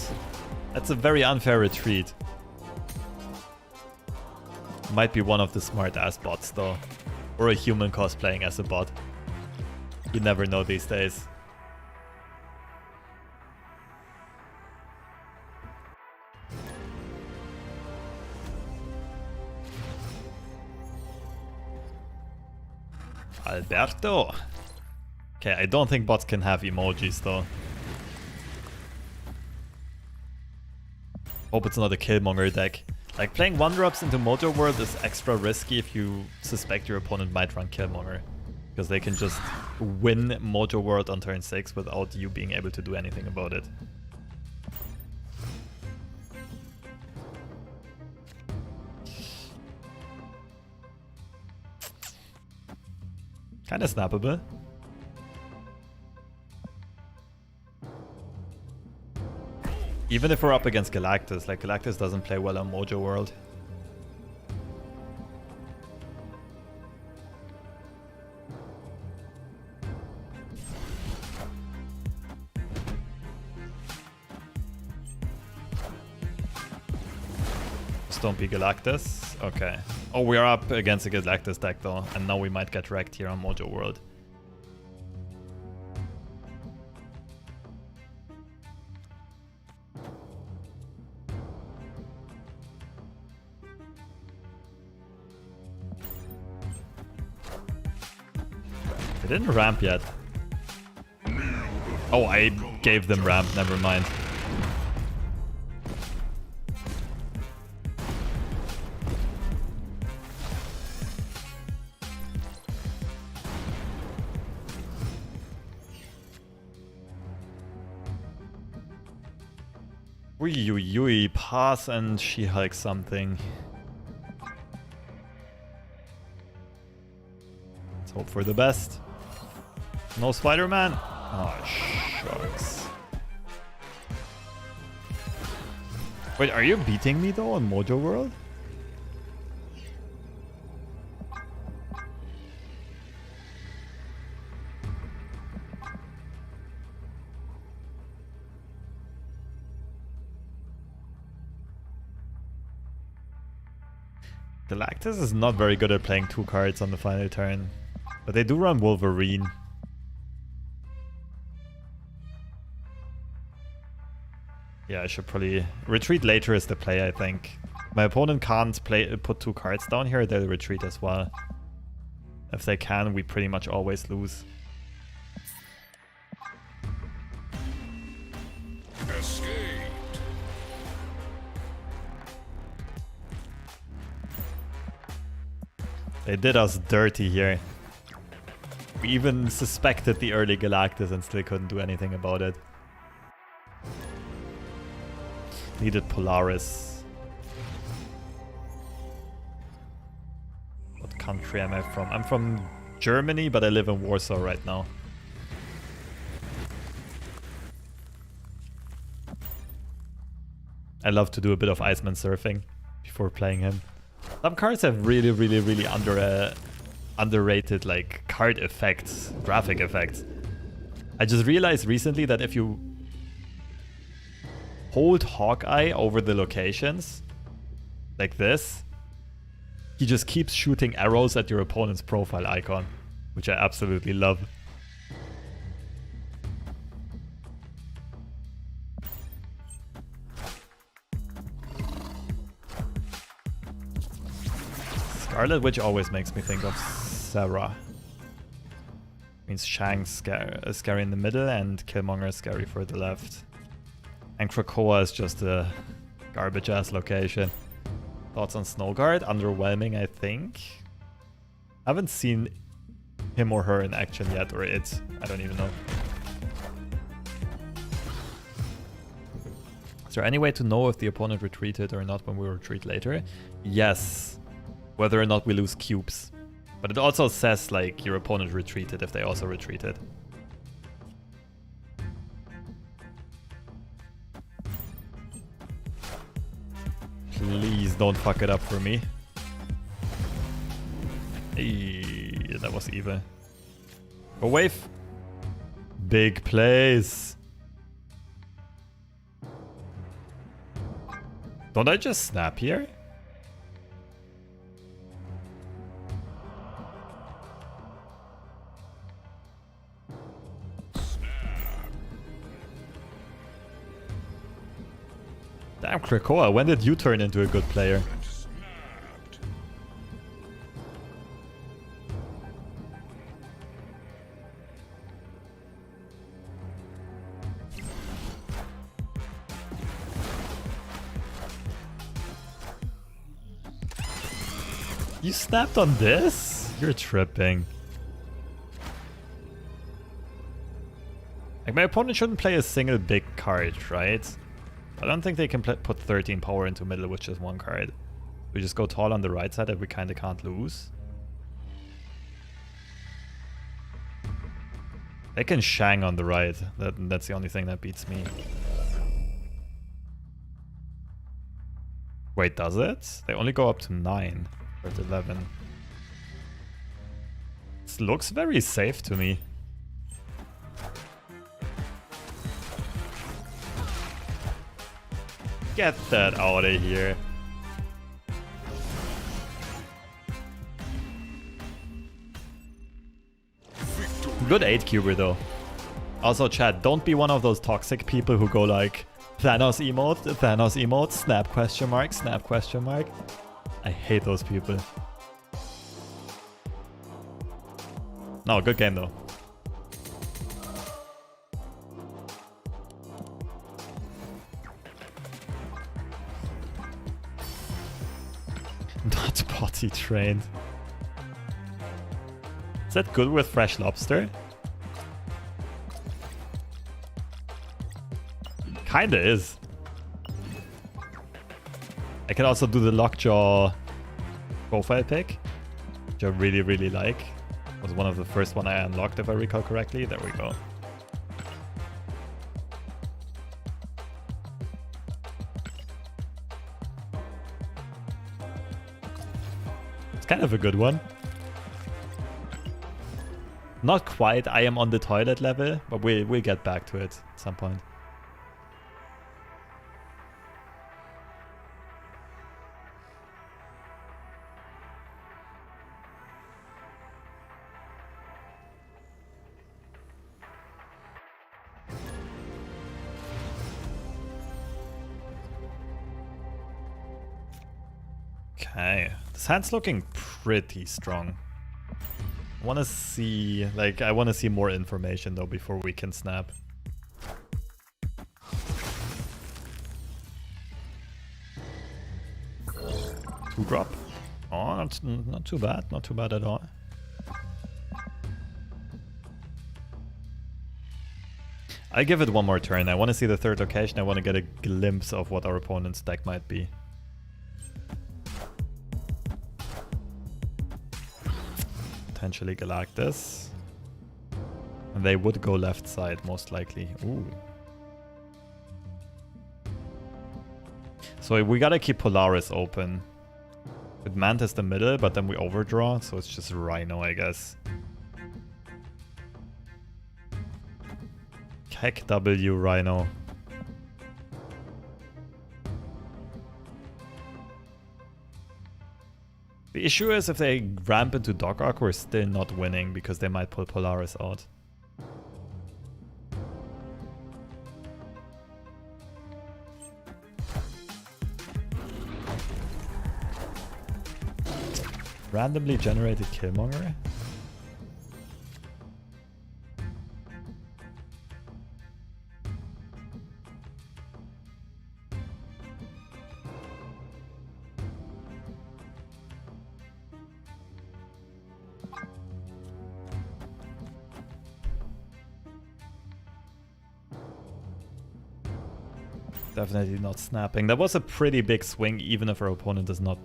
That's a very unfair retreat. Might be one of the smart ass bots though. Or a human cosplaying as a bot. You never know these days. Alberto. Okay, I don't think bots can have emojis though. Hope it's not a Killmonger deck. Like, playing 1-drops into Mojo World is extra risky if you suspect your opponent might run Killmonger. Because they can just win Mojo World on turn 6 without you being able to do anything about it. Kinda snappable. Even if we're up against Galactus, like Galactus doesn't play well on Mojo World. Just don't be Galactus. Okay. Oh, we are up against a Galactus deck though, and now we might get wrecked here on Mojo World. They didn't ramp yet. Oh, I gave them ramp, never mind. Ui, pass and She-Hulk something. Let's hope for the best. No Spider-Man? Oh, shucks. Wait, are you beating me though on Mojo World? Galactus is not very good at playing 2 cards on the final turn. But they do run Wolverine. Yeah, I should probably retreat later is the play, I think. My opponent can't put 2 cards down here, they'll retreat as well. If they can, we pretty much always lose. Escaped. They did us dirty here. We even suspected the early Galactus and still couldn't do anything about it. Needed Polaris. What country am I from? I'm from Germany, but I live in Warsaw right now. I love to do a bit of Iceman surfing before playing him. Some cards have really underrated like card effects, graphic effects. I just realized recently that if you hold Hawkeye over the locations, like this, he just keeps shooting arrows at your opponent's profile icon, which I absolutely love. Scarlet Witch always makes me think of Sarah. Means Shang's scary in the middle and Killmonger is scary for the left. And Krakowa is just a garbage ass location. Thoughts on Snowguard? Underwhelming, I think. Haven't seen him or her in action yet, or it. I don't even know. Is there any way to know if the opponent retreated or not when we retreat later? Yes. Whether or not we lose cubes. But it also says, like, your opponent retreated if they also retreated. Please don't fuck it up for me. Hey, that was evil. Go wave. Big plays. Don't I just snap here? Damn, Krakowa, when did you turn into a good player? You snapped on this? You're tripping. Like, my opponent shouldn't play a single big card, right? I don't think they can put 13 power into middle with just one card. We just go tall on the right side that we kind of can't lose. They can Shang on the right. That's the only thing that beats me. Wait, does it? They only go up to 9 or 11. This looks very safe to me. Get that out of here. Good 8-cuber though. Also chat, don't be one of those toxic people who go like Thanos emote, snap question mark, snap question mark. I hate those people. No, good game though. Not potty trained. Is that good with FreshLobster? Kinda is. I can also do the Lockjaw profile pick, which I really like. It was one of the first one I unlocked if I recall correctly. There we go. It's kind of a good one. Not quite, I am on the toilet level, but we'll get back to it at some point. Okay, this hand's looking pretty strong. I want to see, like, I want to see more information though before we can snap. Two drop. Oh, not too bad, not too bad at all. I give it one more turn. I want to see the third location. I want to get a glimpse of what our opponent's deck might be. Potentially Galactus. And they would go left side, most likely. Ooh. So we gotta keep Polaris open. With Mantis the middle, but then we overdraw, so it's just Rhino, I guess. Heck W Rhino. The issue is if they ramp into Darkhawk, we're still not winning because they might pull Polaris out. Randomly generated Killmonger? Definitely not snapping. That was a pretty big swing, even if our opponent does not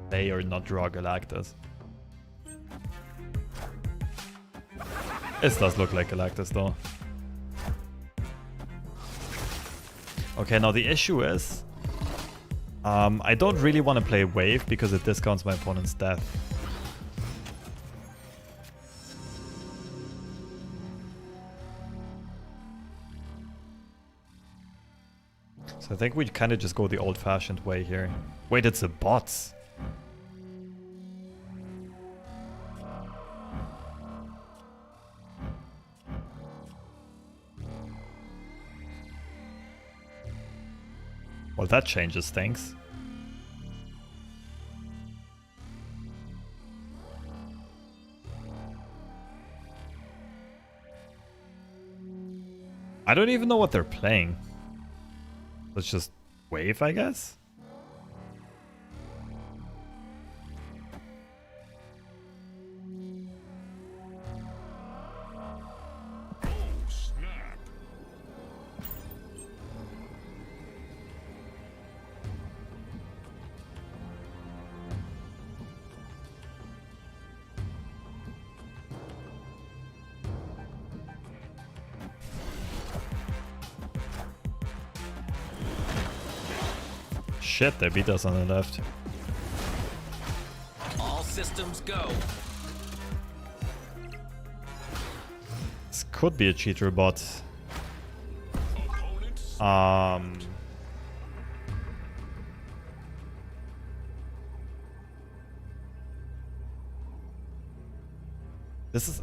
play or not draw Galactus. This does look like Galactus though. Okay, now the issue is I don't really want to play Wave because it discounts my opponent's death. So I think we kind of just go the old-fashioned way here. Wait, it's the bots. Well, that changes things. I don't even know what they're playing. Let's just wave, I guess? Oh, snap. Shit, they beat us on the left. All systems go. This could be a cheater bot. Opponents.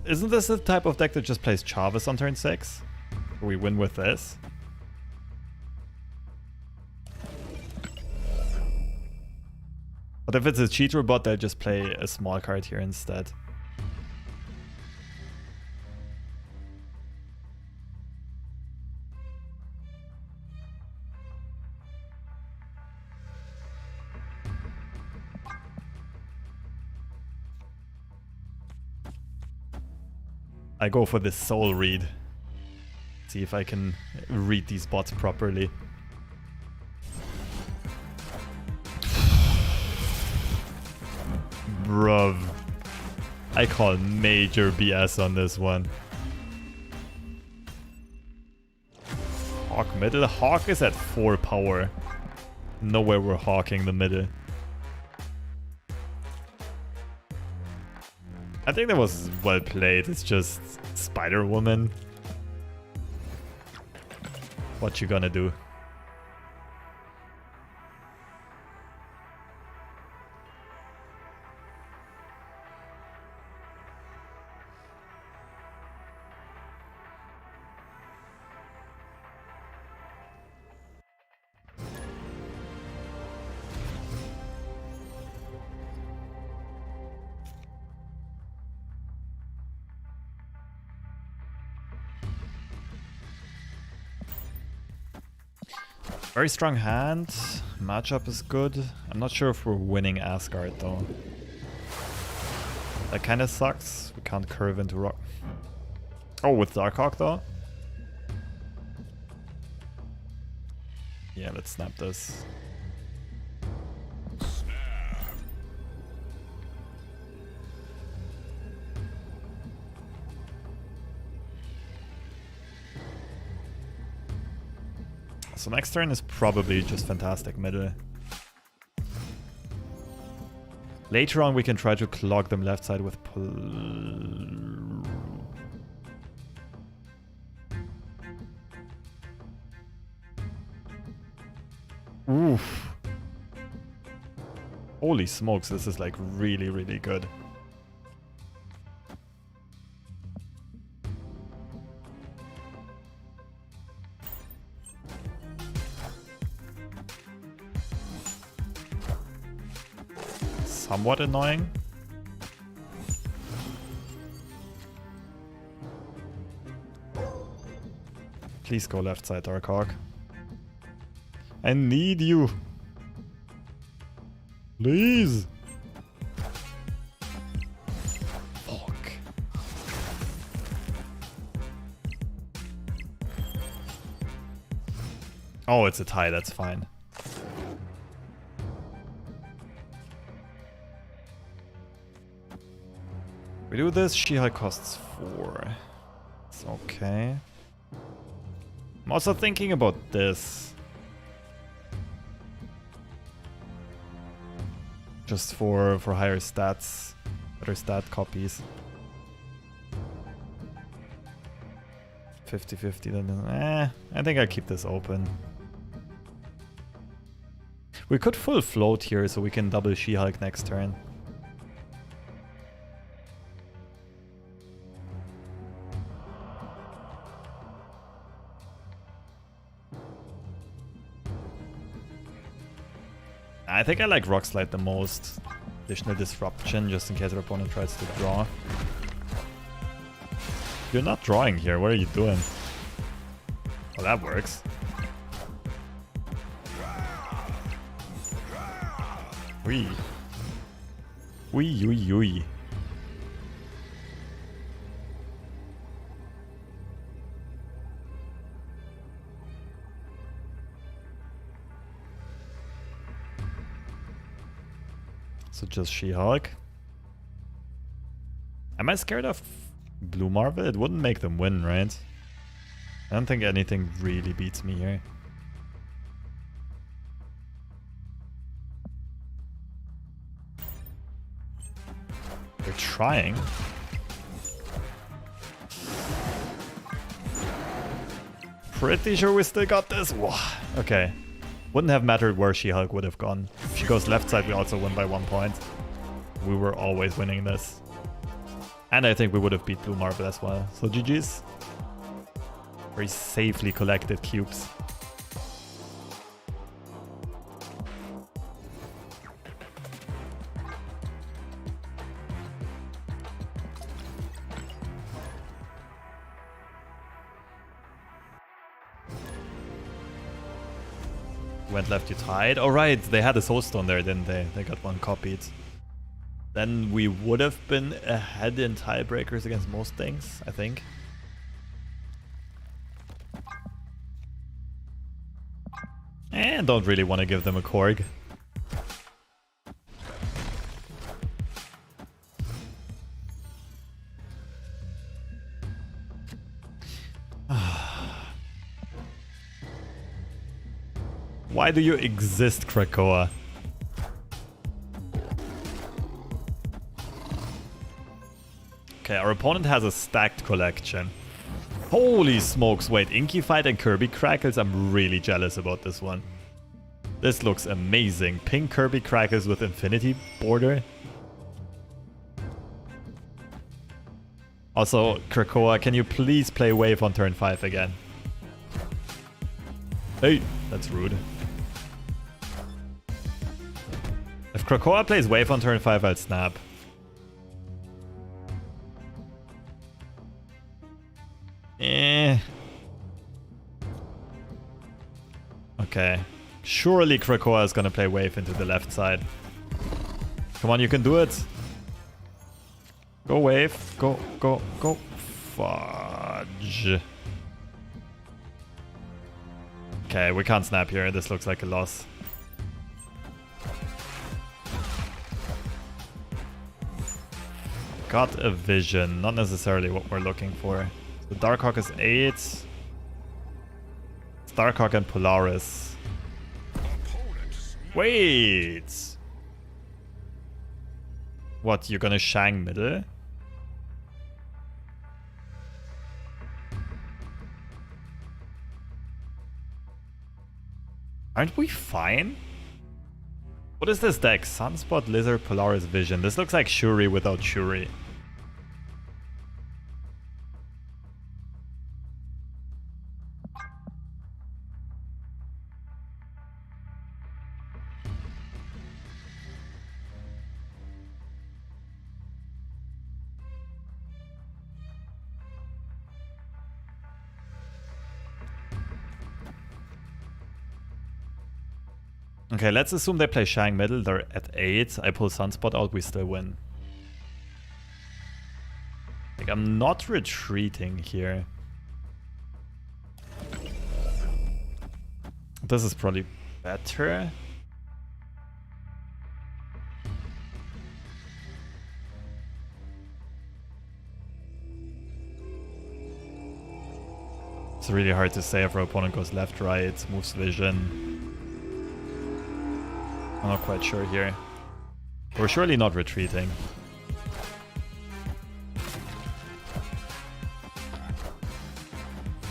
Isn't this the type of deck that just plays Chavez on turn 6? We win with this? But if it's a cheater bot, they'll just play a small card here instead. I go for this soul read. See if I can read these bots properly. Bruv. I call major BS on this one. Hawk middle. Hawk is at 4 power. Nowhere we're hawking the middle. I think that was well played. It's just Spider-Woman. What you gonna do? Very strong hand. Matchup is good. I'm not sure if we're winning Asgard though. That kind of sucks. We can't curve into rock. Oh, with Darkhawk though? Yeah, let's snap this. So next turn is probably just fantastic middle. Later on we can try to clog them left side with pull. Oof. Holy smokes, this is like really, really good. Somewhat annoying. Please go left side, Darkhawk. I need you. Please. Fuck. Oh, it's a tie, that's fine. We do this, She-Hulk costs 4. It's okay. I'm also thinking about this. Just for higher stats, better stat copies. 50-50 then. I think I'll keep this open. We could full float here so we can double She-Hulk next turn. I think I like Rock Slide the most. Additional disruption just in case our opponent tries to draw. You're not drawing here, what are you doing? Well, that works. Wee. Wee, wee, wee. So just She-Hulk. Am I scared of Blue Marvel? It wouldn't make them win, right? I don't think anything really beats me here. They're trying. Pretty sure we still got this. Whoa. Okay. Wouldn't have mattered where She-Hulk would have gone. If she goes left side, we also win by 1 point. We were always winning this. And I think we would have beat Blue Marvel as well. So GG's. Very safely collected cubes. Went left, you tied. Oh right, they had a Soul Stone there, didn't they? They got one copied. Then we would have been ahead in tiebreakers against most things, I think. And don't really want to give them a Korg. Why do you exist, Krakowa? Okay, our opponent has a stacked collection. Holy smokes, wait, Inky Fight and Kirby Crackles? I'm really jealous about this one. This looks amazing. Pink Kirby Crackles with Infinity border. Also, Krakowa, can you please play Wave on turn 5 again? Hey, that's rude. If Krakowa plays Wave on turn 5, I'll snap. Okay. Surely Krakowa is gonna play Wave into the left side. Come on, you can do it. Go Wave. Go, go, go. Fudge. Okay, we can't snap here. This looks like a loss. Got a vision. Not necessarily what we're looking for. So Darkhawk is 8. It's Darkhawk and Polaris. Wait! What, you're gonna Shang middle? Aren't we fine? What is this deck? Sunspot, Lizard, Polaris, Vision. This looks like Shuri without Shuri. Okay, let's assume they play Shang middle. They're at 8. I pull Sunspot out, we still win. Like, I'm not retreating here. This is probably better. It's really hard to say if our opponent goes left, right, moves vision. I'm not quite sure here. We're surely not retreating.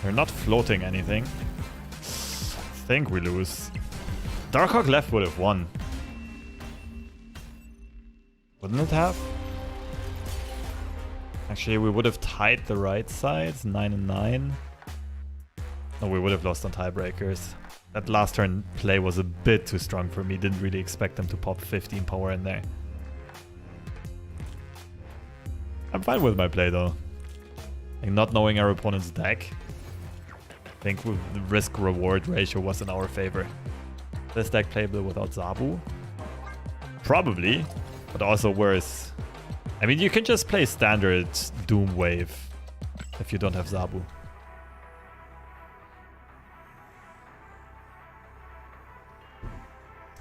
We're not floating anything. I think we lose. Darkhawk left would have won. Wouldn't it have? Actually, we would have tied the right sides, 9 and 9. No, we would have lost on tiebreakers. That last turn play was a bit too strong for me. Didn't really expect them to pop 15 power in there. I'm fine with my play though. Like, not knowing our opponent's deck, I think the risk-reward ratio was in our favor. This deck playable without Zabu? Probably, but also worse. I mean, you can just play standard Doom Wave if you don't have Zabu.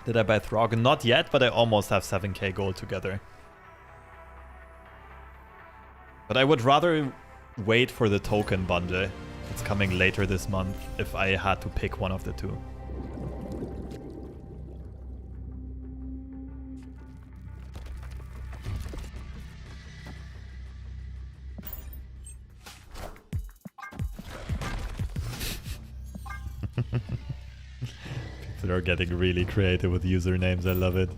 Did I buy Throg? Not yet, but I almost have 7k gold together. But I would rather wait for the token bundle. It's coming later this month if I had to pick one of the two. They're getting really creative with usernames, I love it.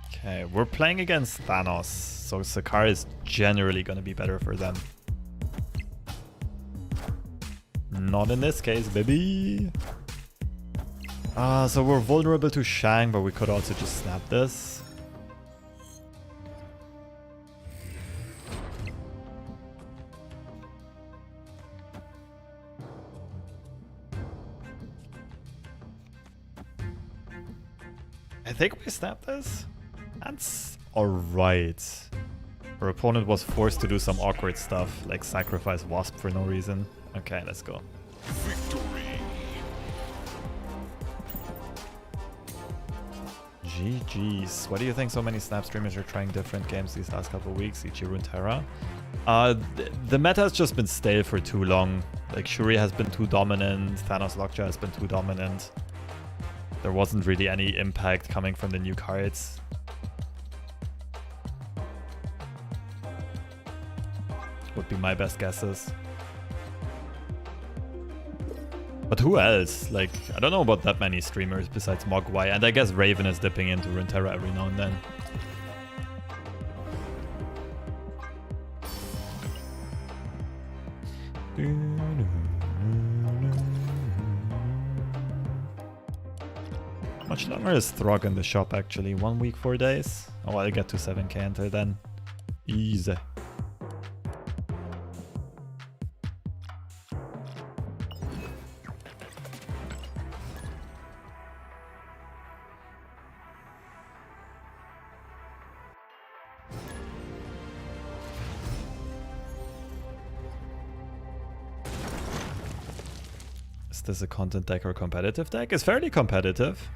Okay, we're playing against Thanos, so Sakar is generally gonna be better for them. Not in this case, baby! So we're vulnerable to Shang, but we could also just snap this. I think we snapped this. That's alright. Our opponent was forced to do some awkward stuff, like sacrifice Wasp for no reason. Okay, let's go. Victory. GG's. Why do you think so many Snap streamers are trying different games these last couple of weeks? Ichi Runeterra? The meta has just been stale for too long. Like, Shuri has been too dominant, Thanos Lockjaw has been too dominant. There wasn't really any impact coming from the new cards. Would be my best guesses. But who else? Like, I don't know about that many streamers besides Mogwai, and I guess Raven is dipping into Runeterra every now and then. How much longer is Throg in the shop actually? 1 week, 4 days? Oh, I'll get to 7k enter then. Easy. Is this a content deck or competitive deck? It's fairly competitive.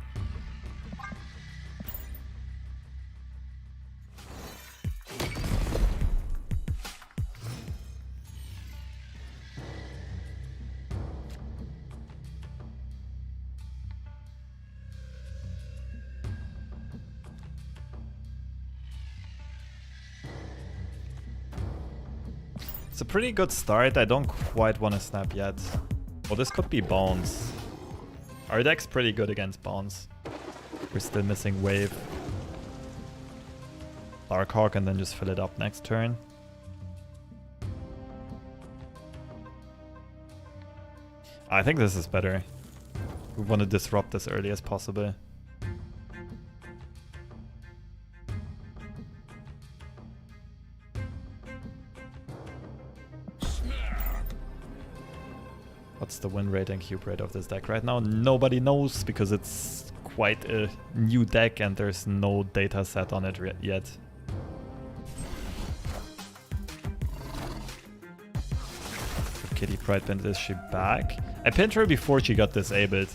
It's a pretty good start. I don't quite want to snap yet. Well, this could be Bones. Our deck's pretty good against Bones. We're still missing Wave. Darkhawk and then just fill it up next turn. I think this is better. We want to disrupt as early as possible. What's the win rate and cube rate of this deck right now? Nobody knows because it's quite a new deck and there's no data set on it yet. Kitty Pride pinned, is she back? I pinned her before she got disabled.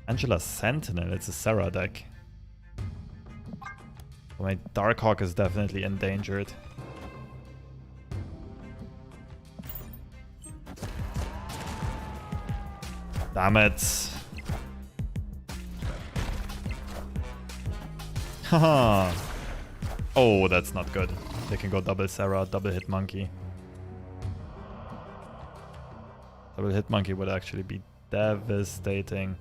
Angela Sentinel, it's a Sarah deck. So my Darkhawk is definitely endangered. Damn it. Haha. Oh, that's not good. They can go double Sarah, double hit monkey. Double hit monkey would actually be devastating.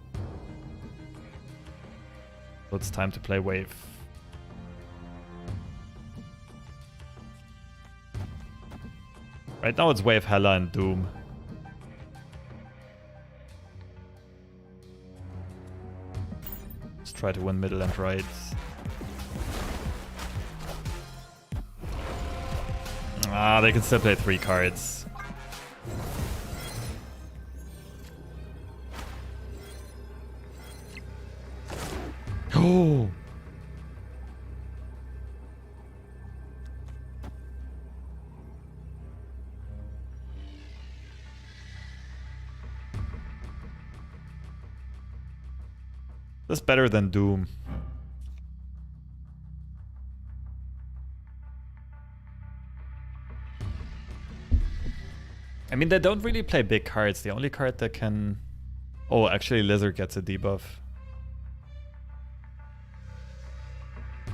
So it's time to play wave. Right now it's wave, Hela, and Doom. Let's try to win middle and right. Ah, they can still play 3 cards. Oh! That's better than Doom. I mean, they don't really play big cards. The only card that can... Oh, actually Lizard gets a debuff. I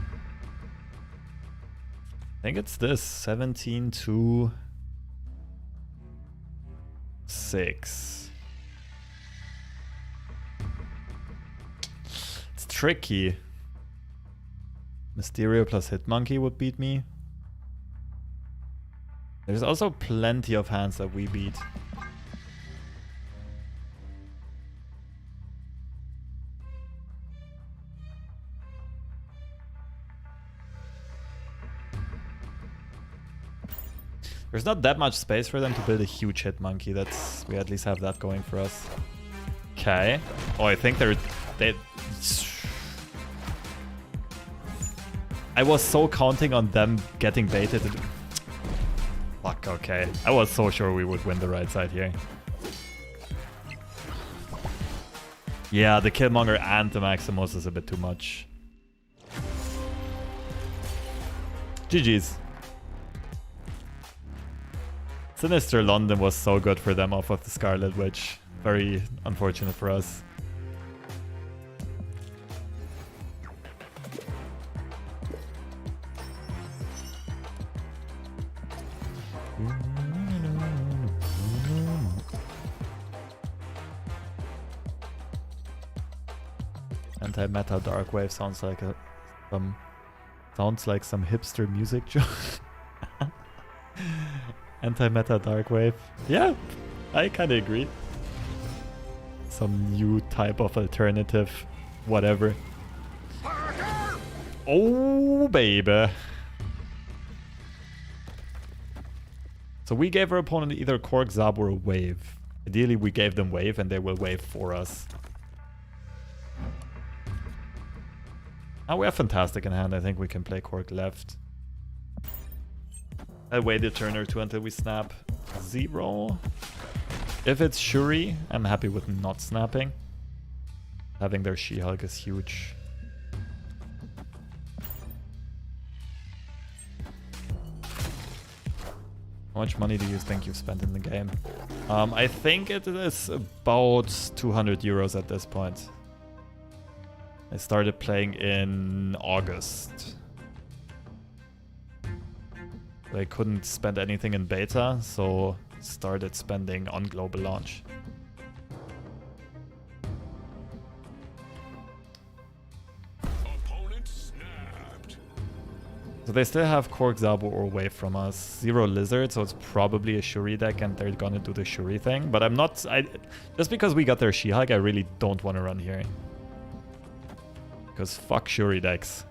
think it's this. 17 to 6. It's tricky. Mysterio plus Hitmonkey would beat me. There's also plenty of hands that we beat. There's not that much space for them to build a huge Hitmonkey. That's, we at least have that going for us. Okay. Oh, I think they. I was so counting on them getting baited. Fuck, okay. I was so sure we would win the right side here. Yeah, the Killmonger and the Maximus is a bit too much. GG's. Sinister London was so good for them off of the Scarlet Witch. Very unfortunate for us. Anti-meta dark wave sounds like some hipster music joke. Anti-meta dark wave. Yeah, I kind of agree. Some new type of alternative, whatever. Oh, baby. So we gave our opponent either Korg, Zab, or a wave. Ideally, we gave them wave, and they will wave for us. Now we have Fantastic in hand. I think we can play Korg left. I'll wait a turn or two until we snap 0. If it's Shuri, I'm happy with not snapping. Having their She-Hulk is huge. How much money do you think you've spent in the game? I think it is about 200 euros at this point. I started playing in August. They couldn't spend anything in beta, so started spending on global launch. Opponent snapped. So they still have Korg, Zabu, or Wave from us. 0 Lizard, so it's probably a Shuri deck and they're gonna do the Shuri thing. But I'm not... just because we got their She-Hulk, I really don't want to run here. Because fuck Shuri decks.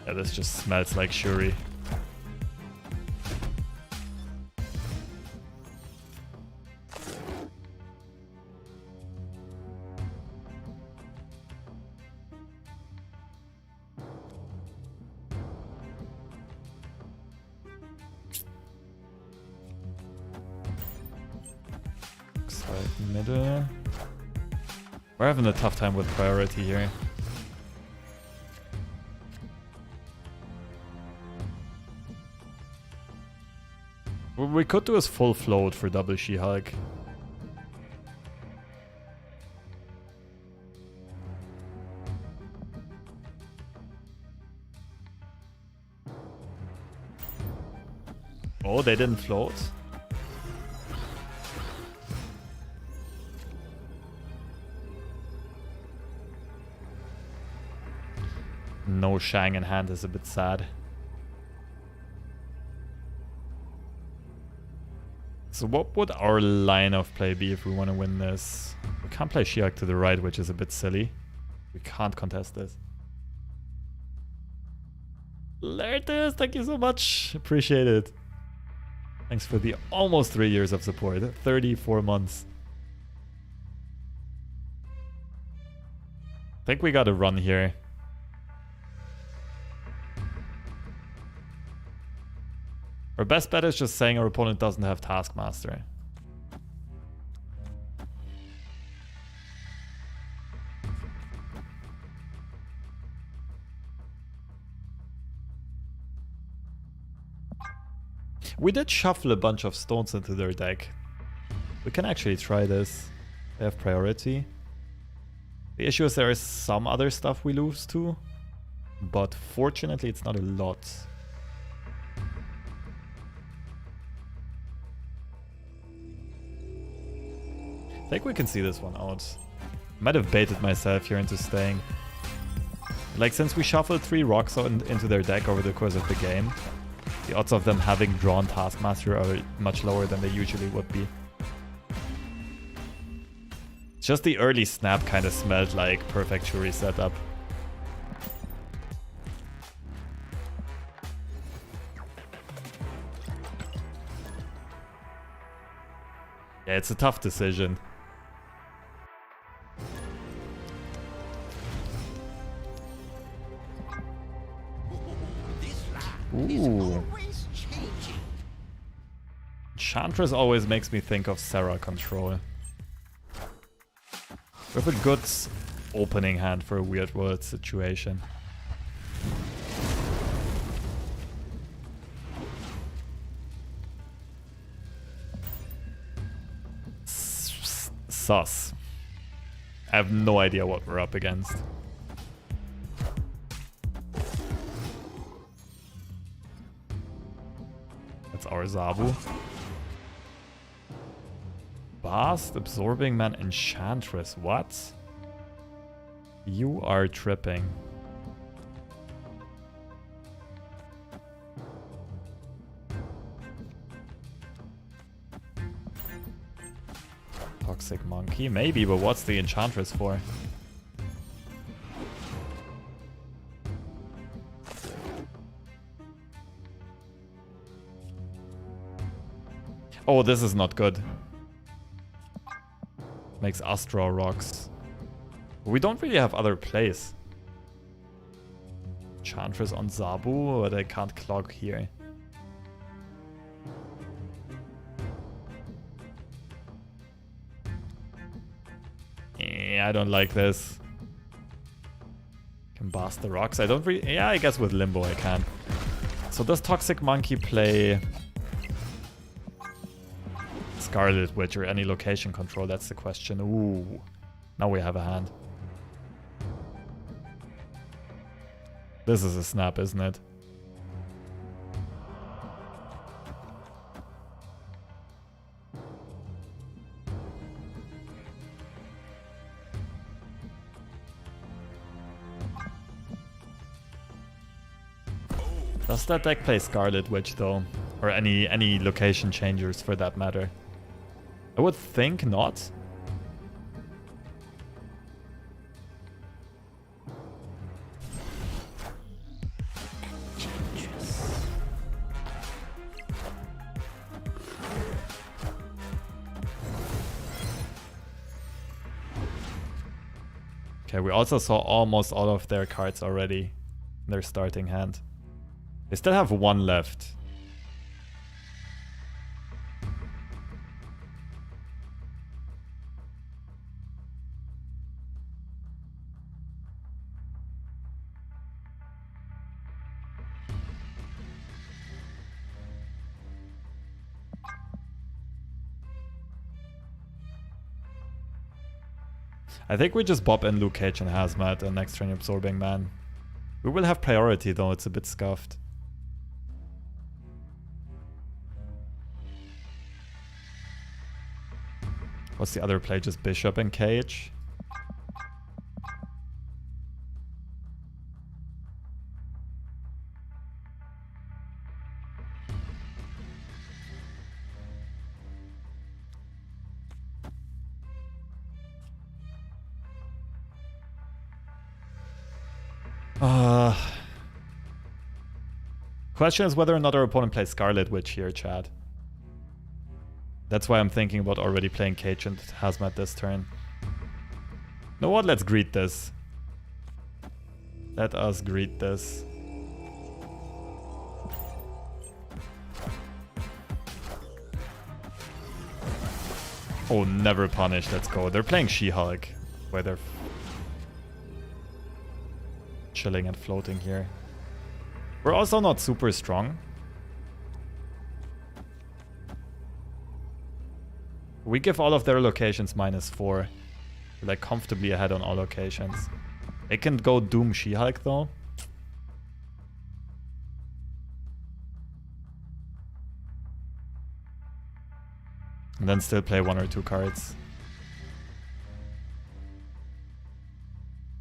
Yeah, this just smells like Shuri. Middle. We're having a tough time with priority here. What we could do is full float for double She-Hulk. Oh, they didn't float. No Shang in hand is a bit sad. So what would our line of play be if we want to win this? We can't play She-Hulk to the right, which is a bit silly. We can't contest this. Lartus, thank you so much. Appreciate it. Thanks for the almost 3 years of support. 34 months. I think we got a run here. Our best bet is just saying our opponent doesn't have Taskmaster. We did shuffle a bunch of stones into their deck. We can actually try this. They have priority. The issue is there is some other stuff we lose to, but fortunately it's not a lot. I think we can see this one out. Might have baited myself here into staying. Like, since we shuffled 3 rocks into their deck over the course of the game, the odds of them having drawn Taskmaster are much lower than they usually would be. Just the early snap kind of smelled like perfect Shuri setup. Yeah, it's a tough decision. Ooh. Enchantress always makes me think of Sarah control. We have a good opening hand for a weird world situation. Sus. I have no idea what we're up against. That's our Zabu. Bast, Absorbing Man, Enchantress. What? You are tripping. Toxic Monkey? Maybe, but what's the Enchantress for? Oh, this is not good. Makes us draw rocks. We don't really have other plays. Enchantress on Zabu, but I can't clog here. I don't like this. Can blast the rocks. I don't really... Yeah, I guess with Limbo I can. So does Toxic Monkey play Scarlet Witch or any location control? That's the question. Ooh. Now we have a hand. This is a snap, isn't it? Does that deck play Scarlet Witch though? Or any location changers for that matter? I would think not. Okay, we also saw almost all of their cards already in their starting hand. They still have one left. I think we just bop in Luke Cage and Hazmat and next turn Absorbing Man. We will have priority though, it's a bit scuffed. What's the other play? Just Bishop and Cage? Question is whether or not our opponent plays Scarlet Witch here, Chad. That's why I'm thinking about already playing Cage and Hazmat this turn. You know what? Let's greet this. Let us greet this. Oh, never punish. Let's go. They're playing She-Hulk. Where they're chilling and floating here. We're also not super strong. We give all of their locations -4. We're like comfortably ahead on all locations. They can go Doom She-Hulk though. And then still play 1 or 2 cards.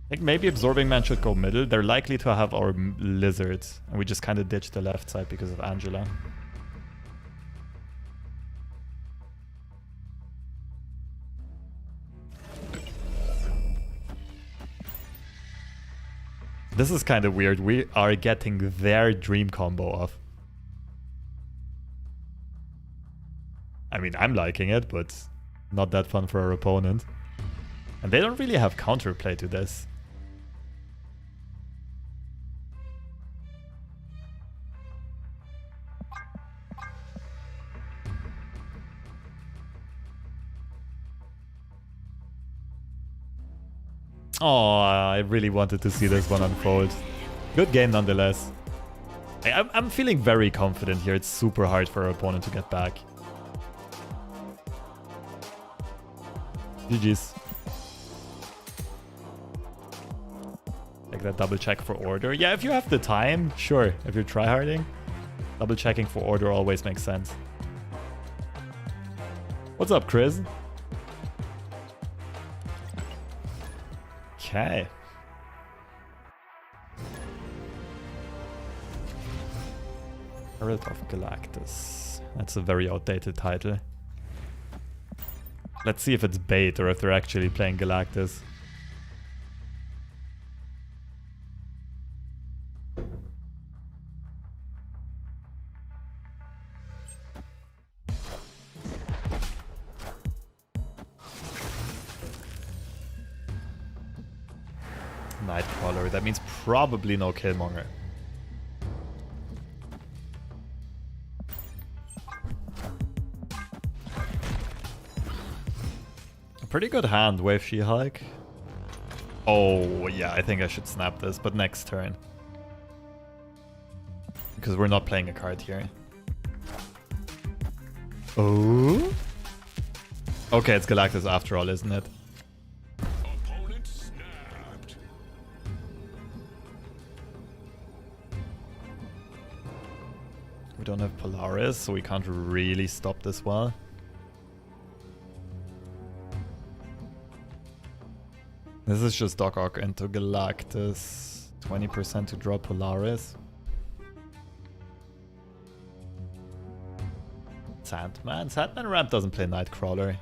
I think maybe Absorbing Man should go middle. They're likely to have our Lizards. And we just kind of ditch the left side because of Angela. This is kind of weird. We are getting their dream combo off. I mean, I'm liking it, but not that fun for our opponent. And they don't really have counterplay to this. Oh, I really wanted to see this one unfold. Good game nonetheless. I'm feeling very confident here. It's super hard for our opponent to get back. GG's. Like that double check for order. Yeah, if you have the time, sure. If you're tryharding, double checking for order always makes sense. What's up, Chris? Okay. Herald of Galactus. That's a very outdated title. Let's see if it's bait or if they're actually playing Galactus. Nightcrawler. That means probably no Killmonger. A pretty good hand, Wave She-Hulk. Oh, yeah, I think I should snap this, but next turn. Because we're not playing a card here. Oh? Okay, it's Galactus after all, isn't it? Opponent snapped. We don't have Polaris, so we can't really stop this well. This is just Darkhawk into Galactus. 20% to draw Polaris. Sandman? Sandman ramp doesn't play Nightcrawler.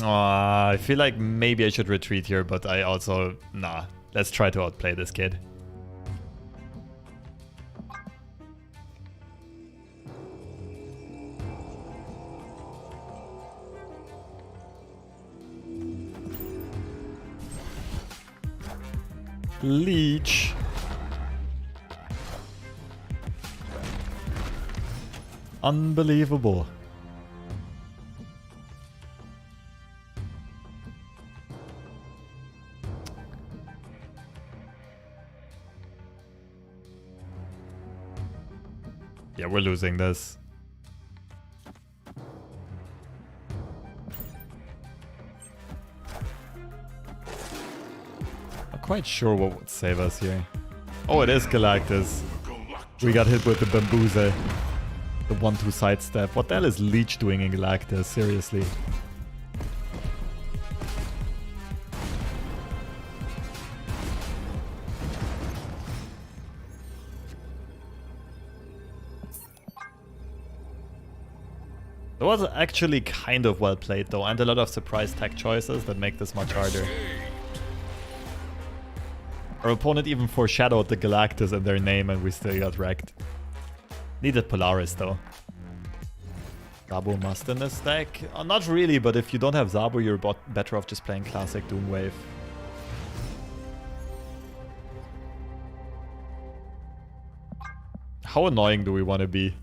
I feel like maybe I should retreat here, but I also... Nah, let's try to outplay this kid. Leech. Unbelievable. Yeah, we're losing this. Not quite sure what would save us here. Oh, it is Galactus. We got hit with the Bamboozle. The 1-2 sidestep. What the hell is Leech doing in Galactus? Seriously. It was actually kind of well played though, and a lot of surprise tech choices that make this much harder. Our opponent even foreshadowed the Galactus in their name and we still got wrecked. Needed Polaris though. Zabu must in this deck? Not really, but if you don't have Zabu, you're better off just playing classic Doomwave. How annoying do we want to be?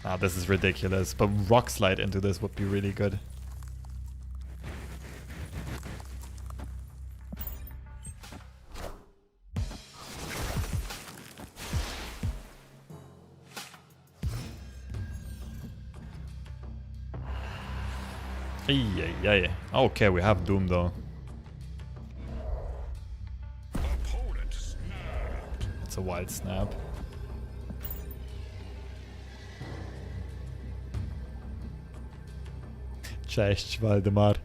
Ah, this is ridiculous, but Rock Slide into this would be really good. Ay. Okay, we have Doom though. Opponent snapped. It's a wild snap. Cześć, Waldemar.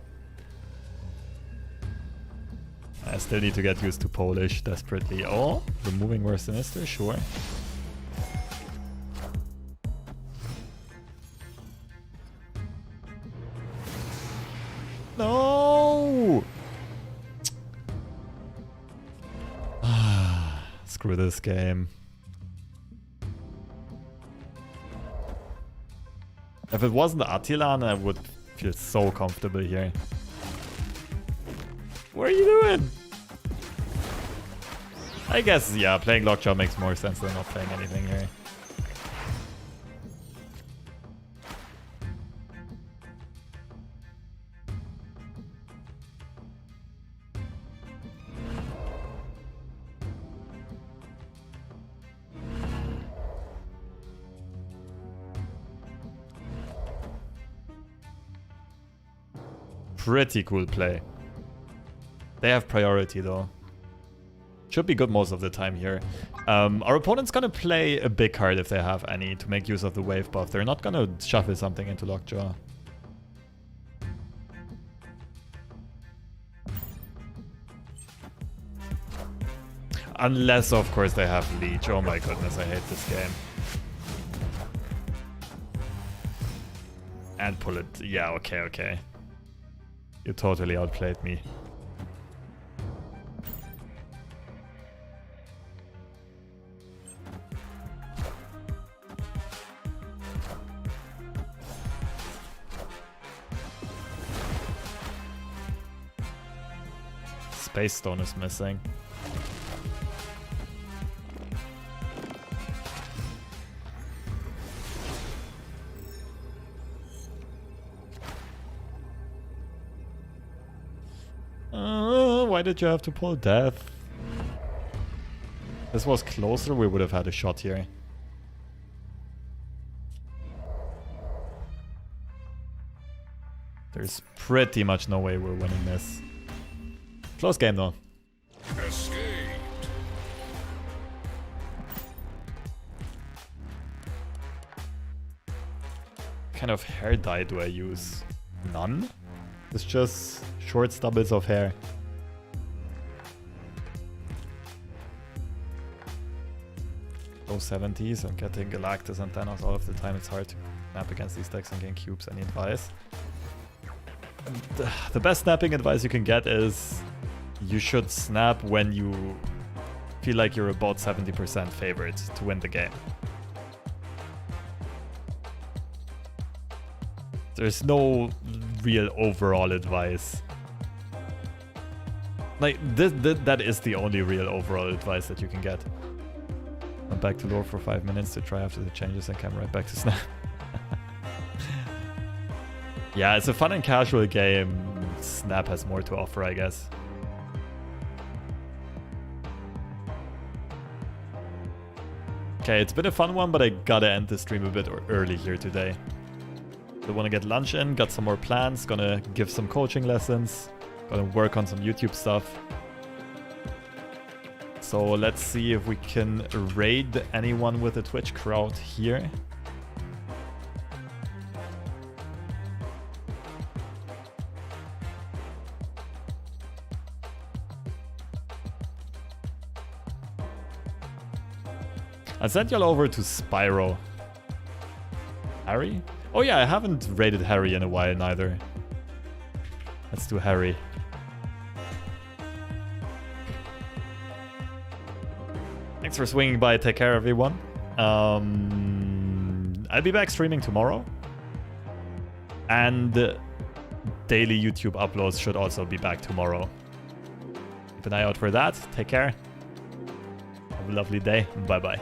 I still need to get used to Polish desperately. Oh, removing more Sinister, sure. No! Screw this game. If it wasn't Attilan, I would feel so comfortable here. What are you doing? I guess, yeah, playing Lockjaw makes more sense than not playing anything here. Pretty cool play. They have priority though. Should be good most of the time here. Our opponent's gonna play a big card if they have any to make use of the wave buff. They're not gonna shuffle something into Lockjaw. Unless of course they have Leech. Oh my goodness, I hate this game. And pull it. Yeah, okay. You totally outplayed me. Space Stone is missing. Why did you have to pull Death? This was closer, we would have had a shot here. There's pretty much no way we're winning this. Close game though. Escaped. What kind of hair dye do I use? None? It's just short stubbles of hair. Low 70s, I'm getting Galactus and Thanos all of the time. It's hard to snap against these decks and gain cubes. Any advice? The best snapping advice you can get is you should snap when you feel like you're about 70% favored to win the game. There's no real overall advice. Like, that is the only real overall advice that you can get. I'm back to lore for 5 minutes to try after the changes and come right back to snap. Yeah, it's a fun and casual game. Snap has more to offer, I guess. Okay, it's been a fun one, but I gotta end the stream a bit early here today. I want to get lunch in, got some more plans, gonna give some coaching lessons, gonna work on some YouTube stuff. So let's see if we can raid anyone with a Twitch crowd here. I sent y'all over to Spyro. Harry? Oh yeah, I haven't raided Harry in a while neither. Let's do Harry. Thanks for swinging by. Take care, everyone. I'll be back streaming tomorrow. And daily YouTube uploads should also be back tomorrow. Keep an eye out for that. Take care. Have a lovely day. Bye-bye.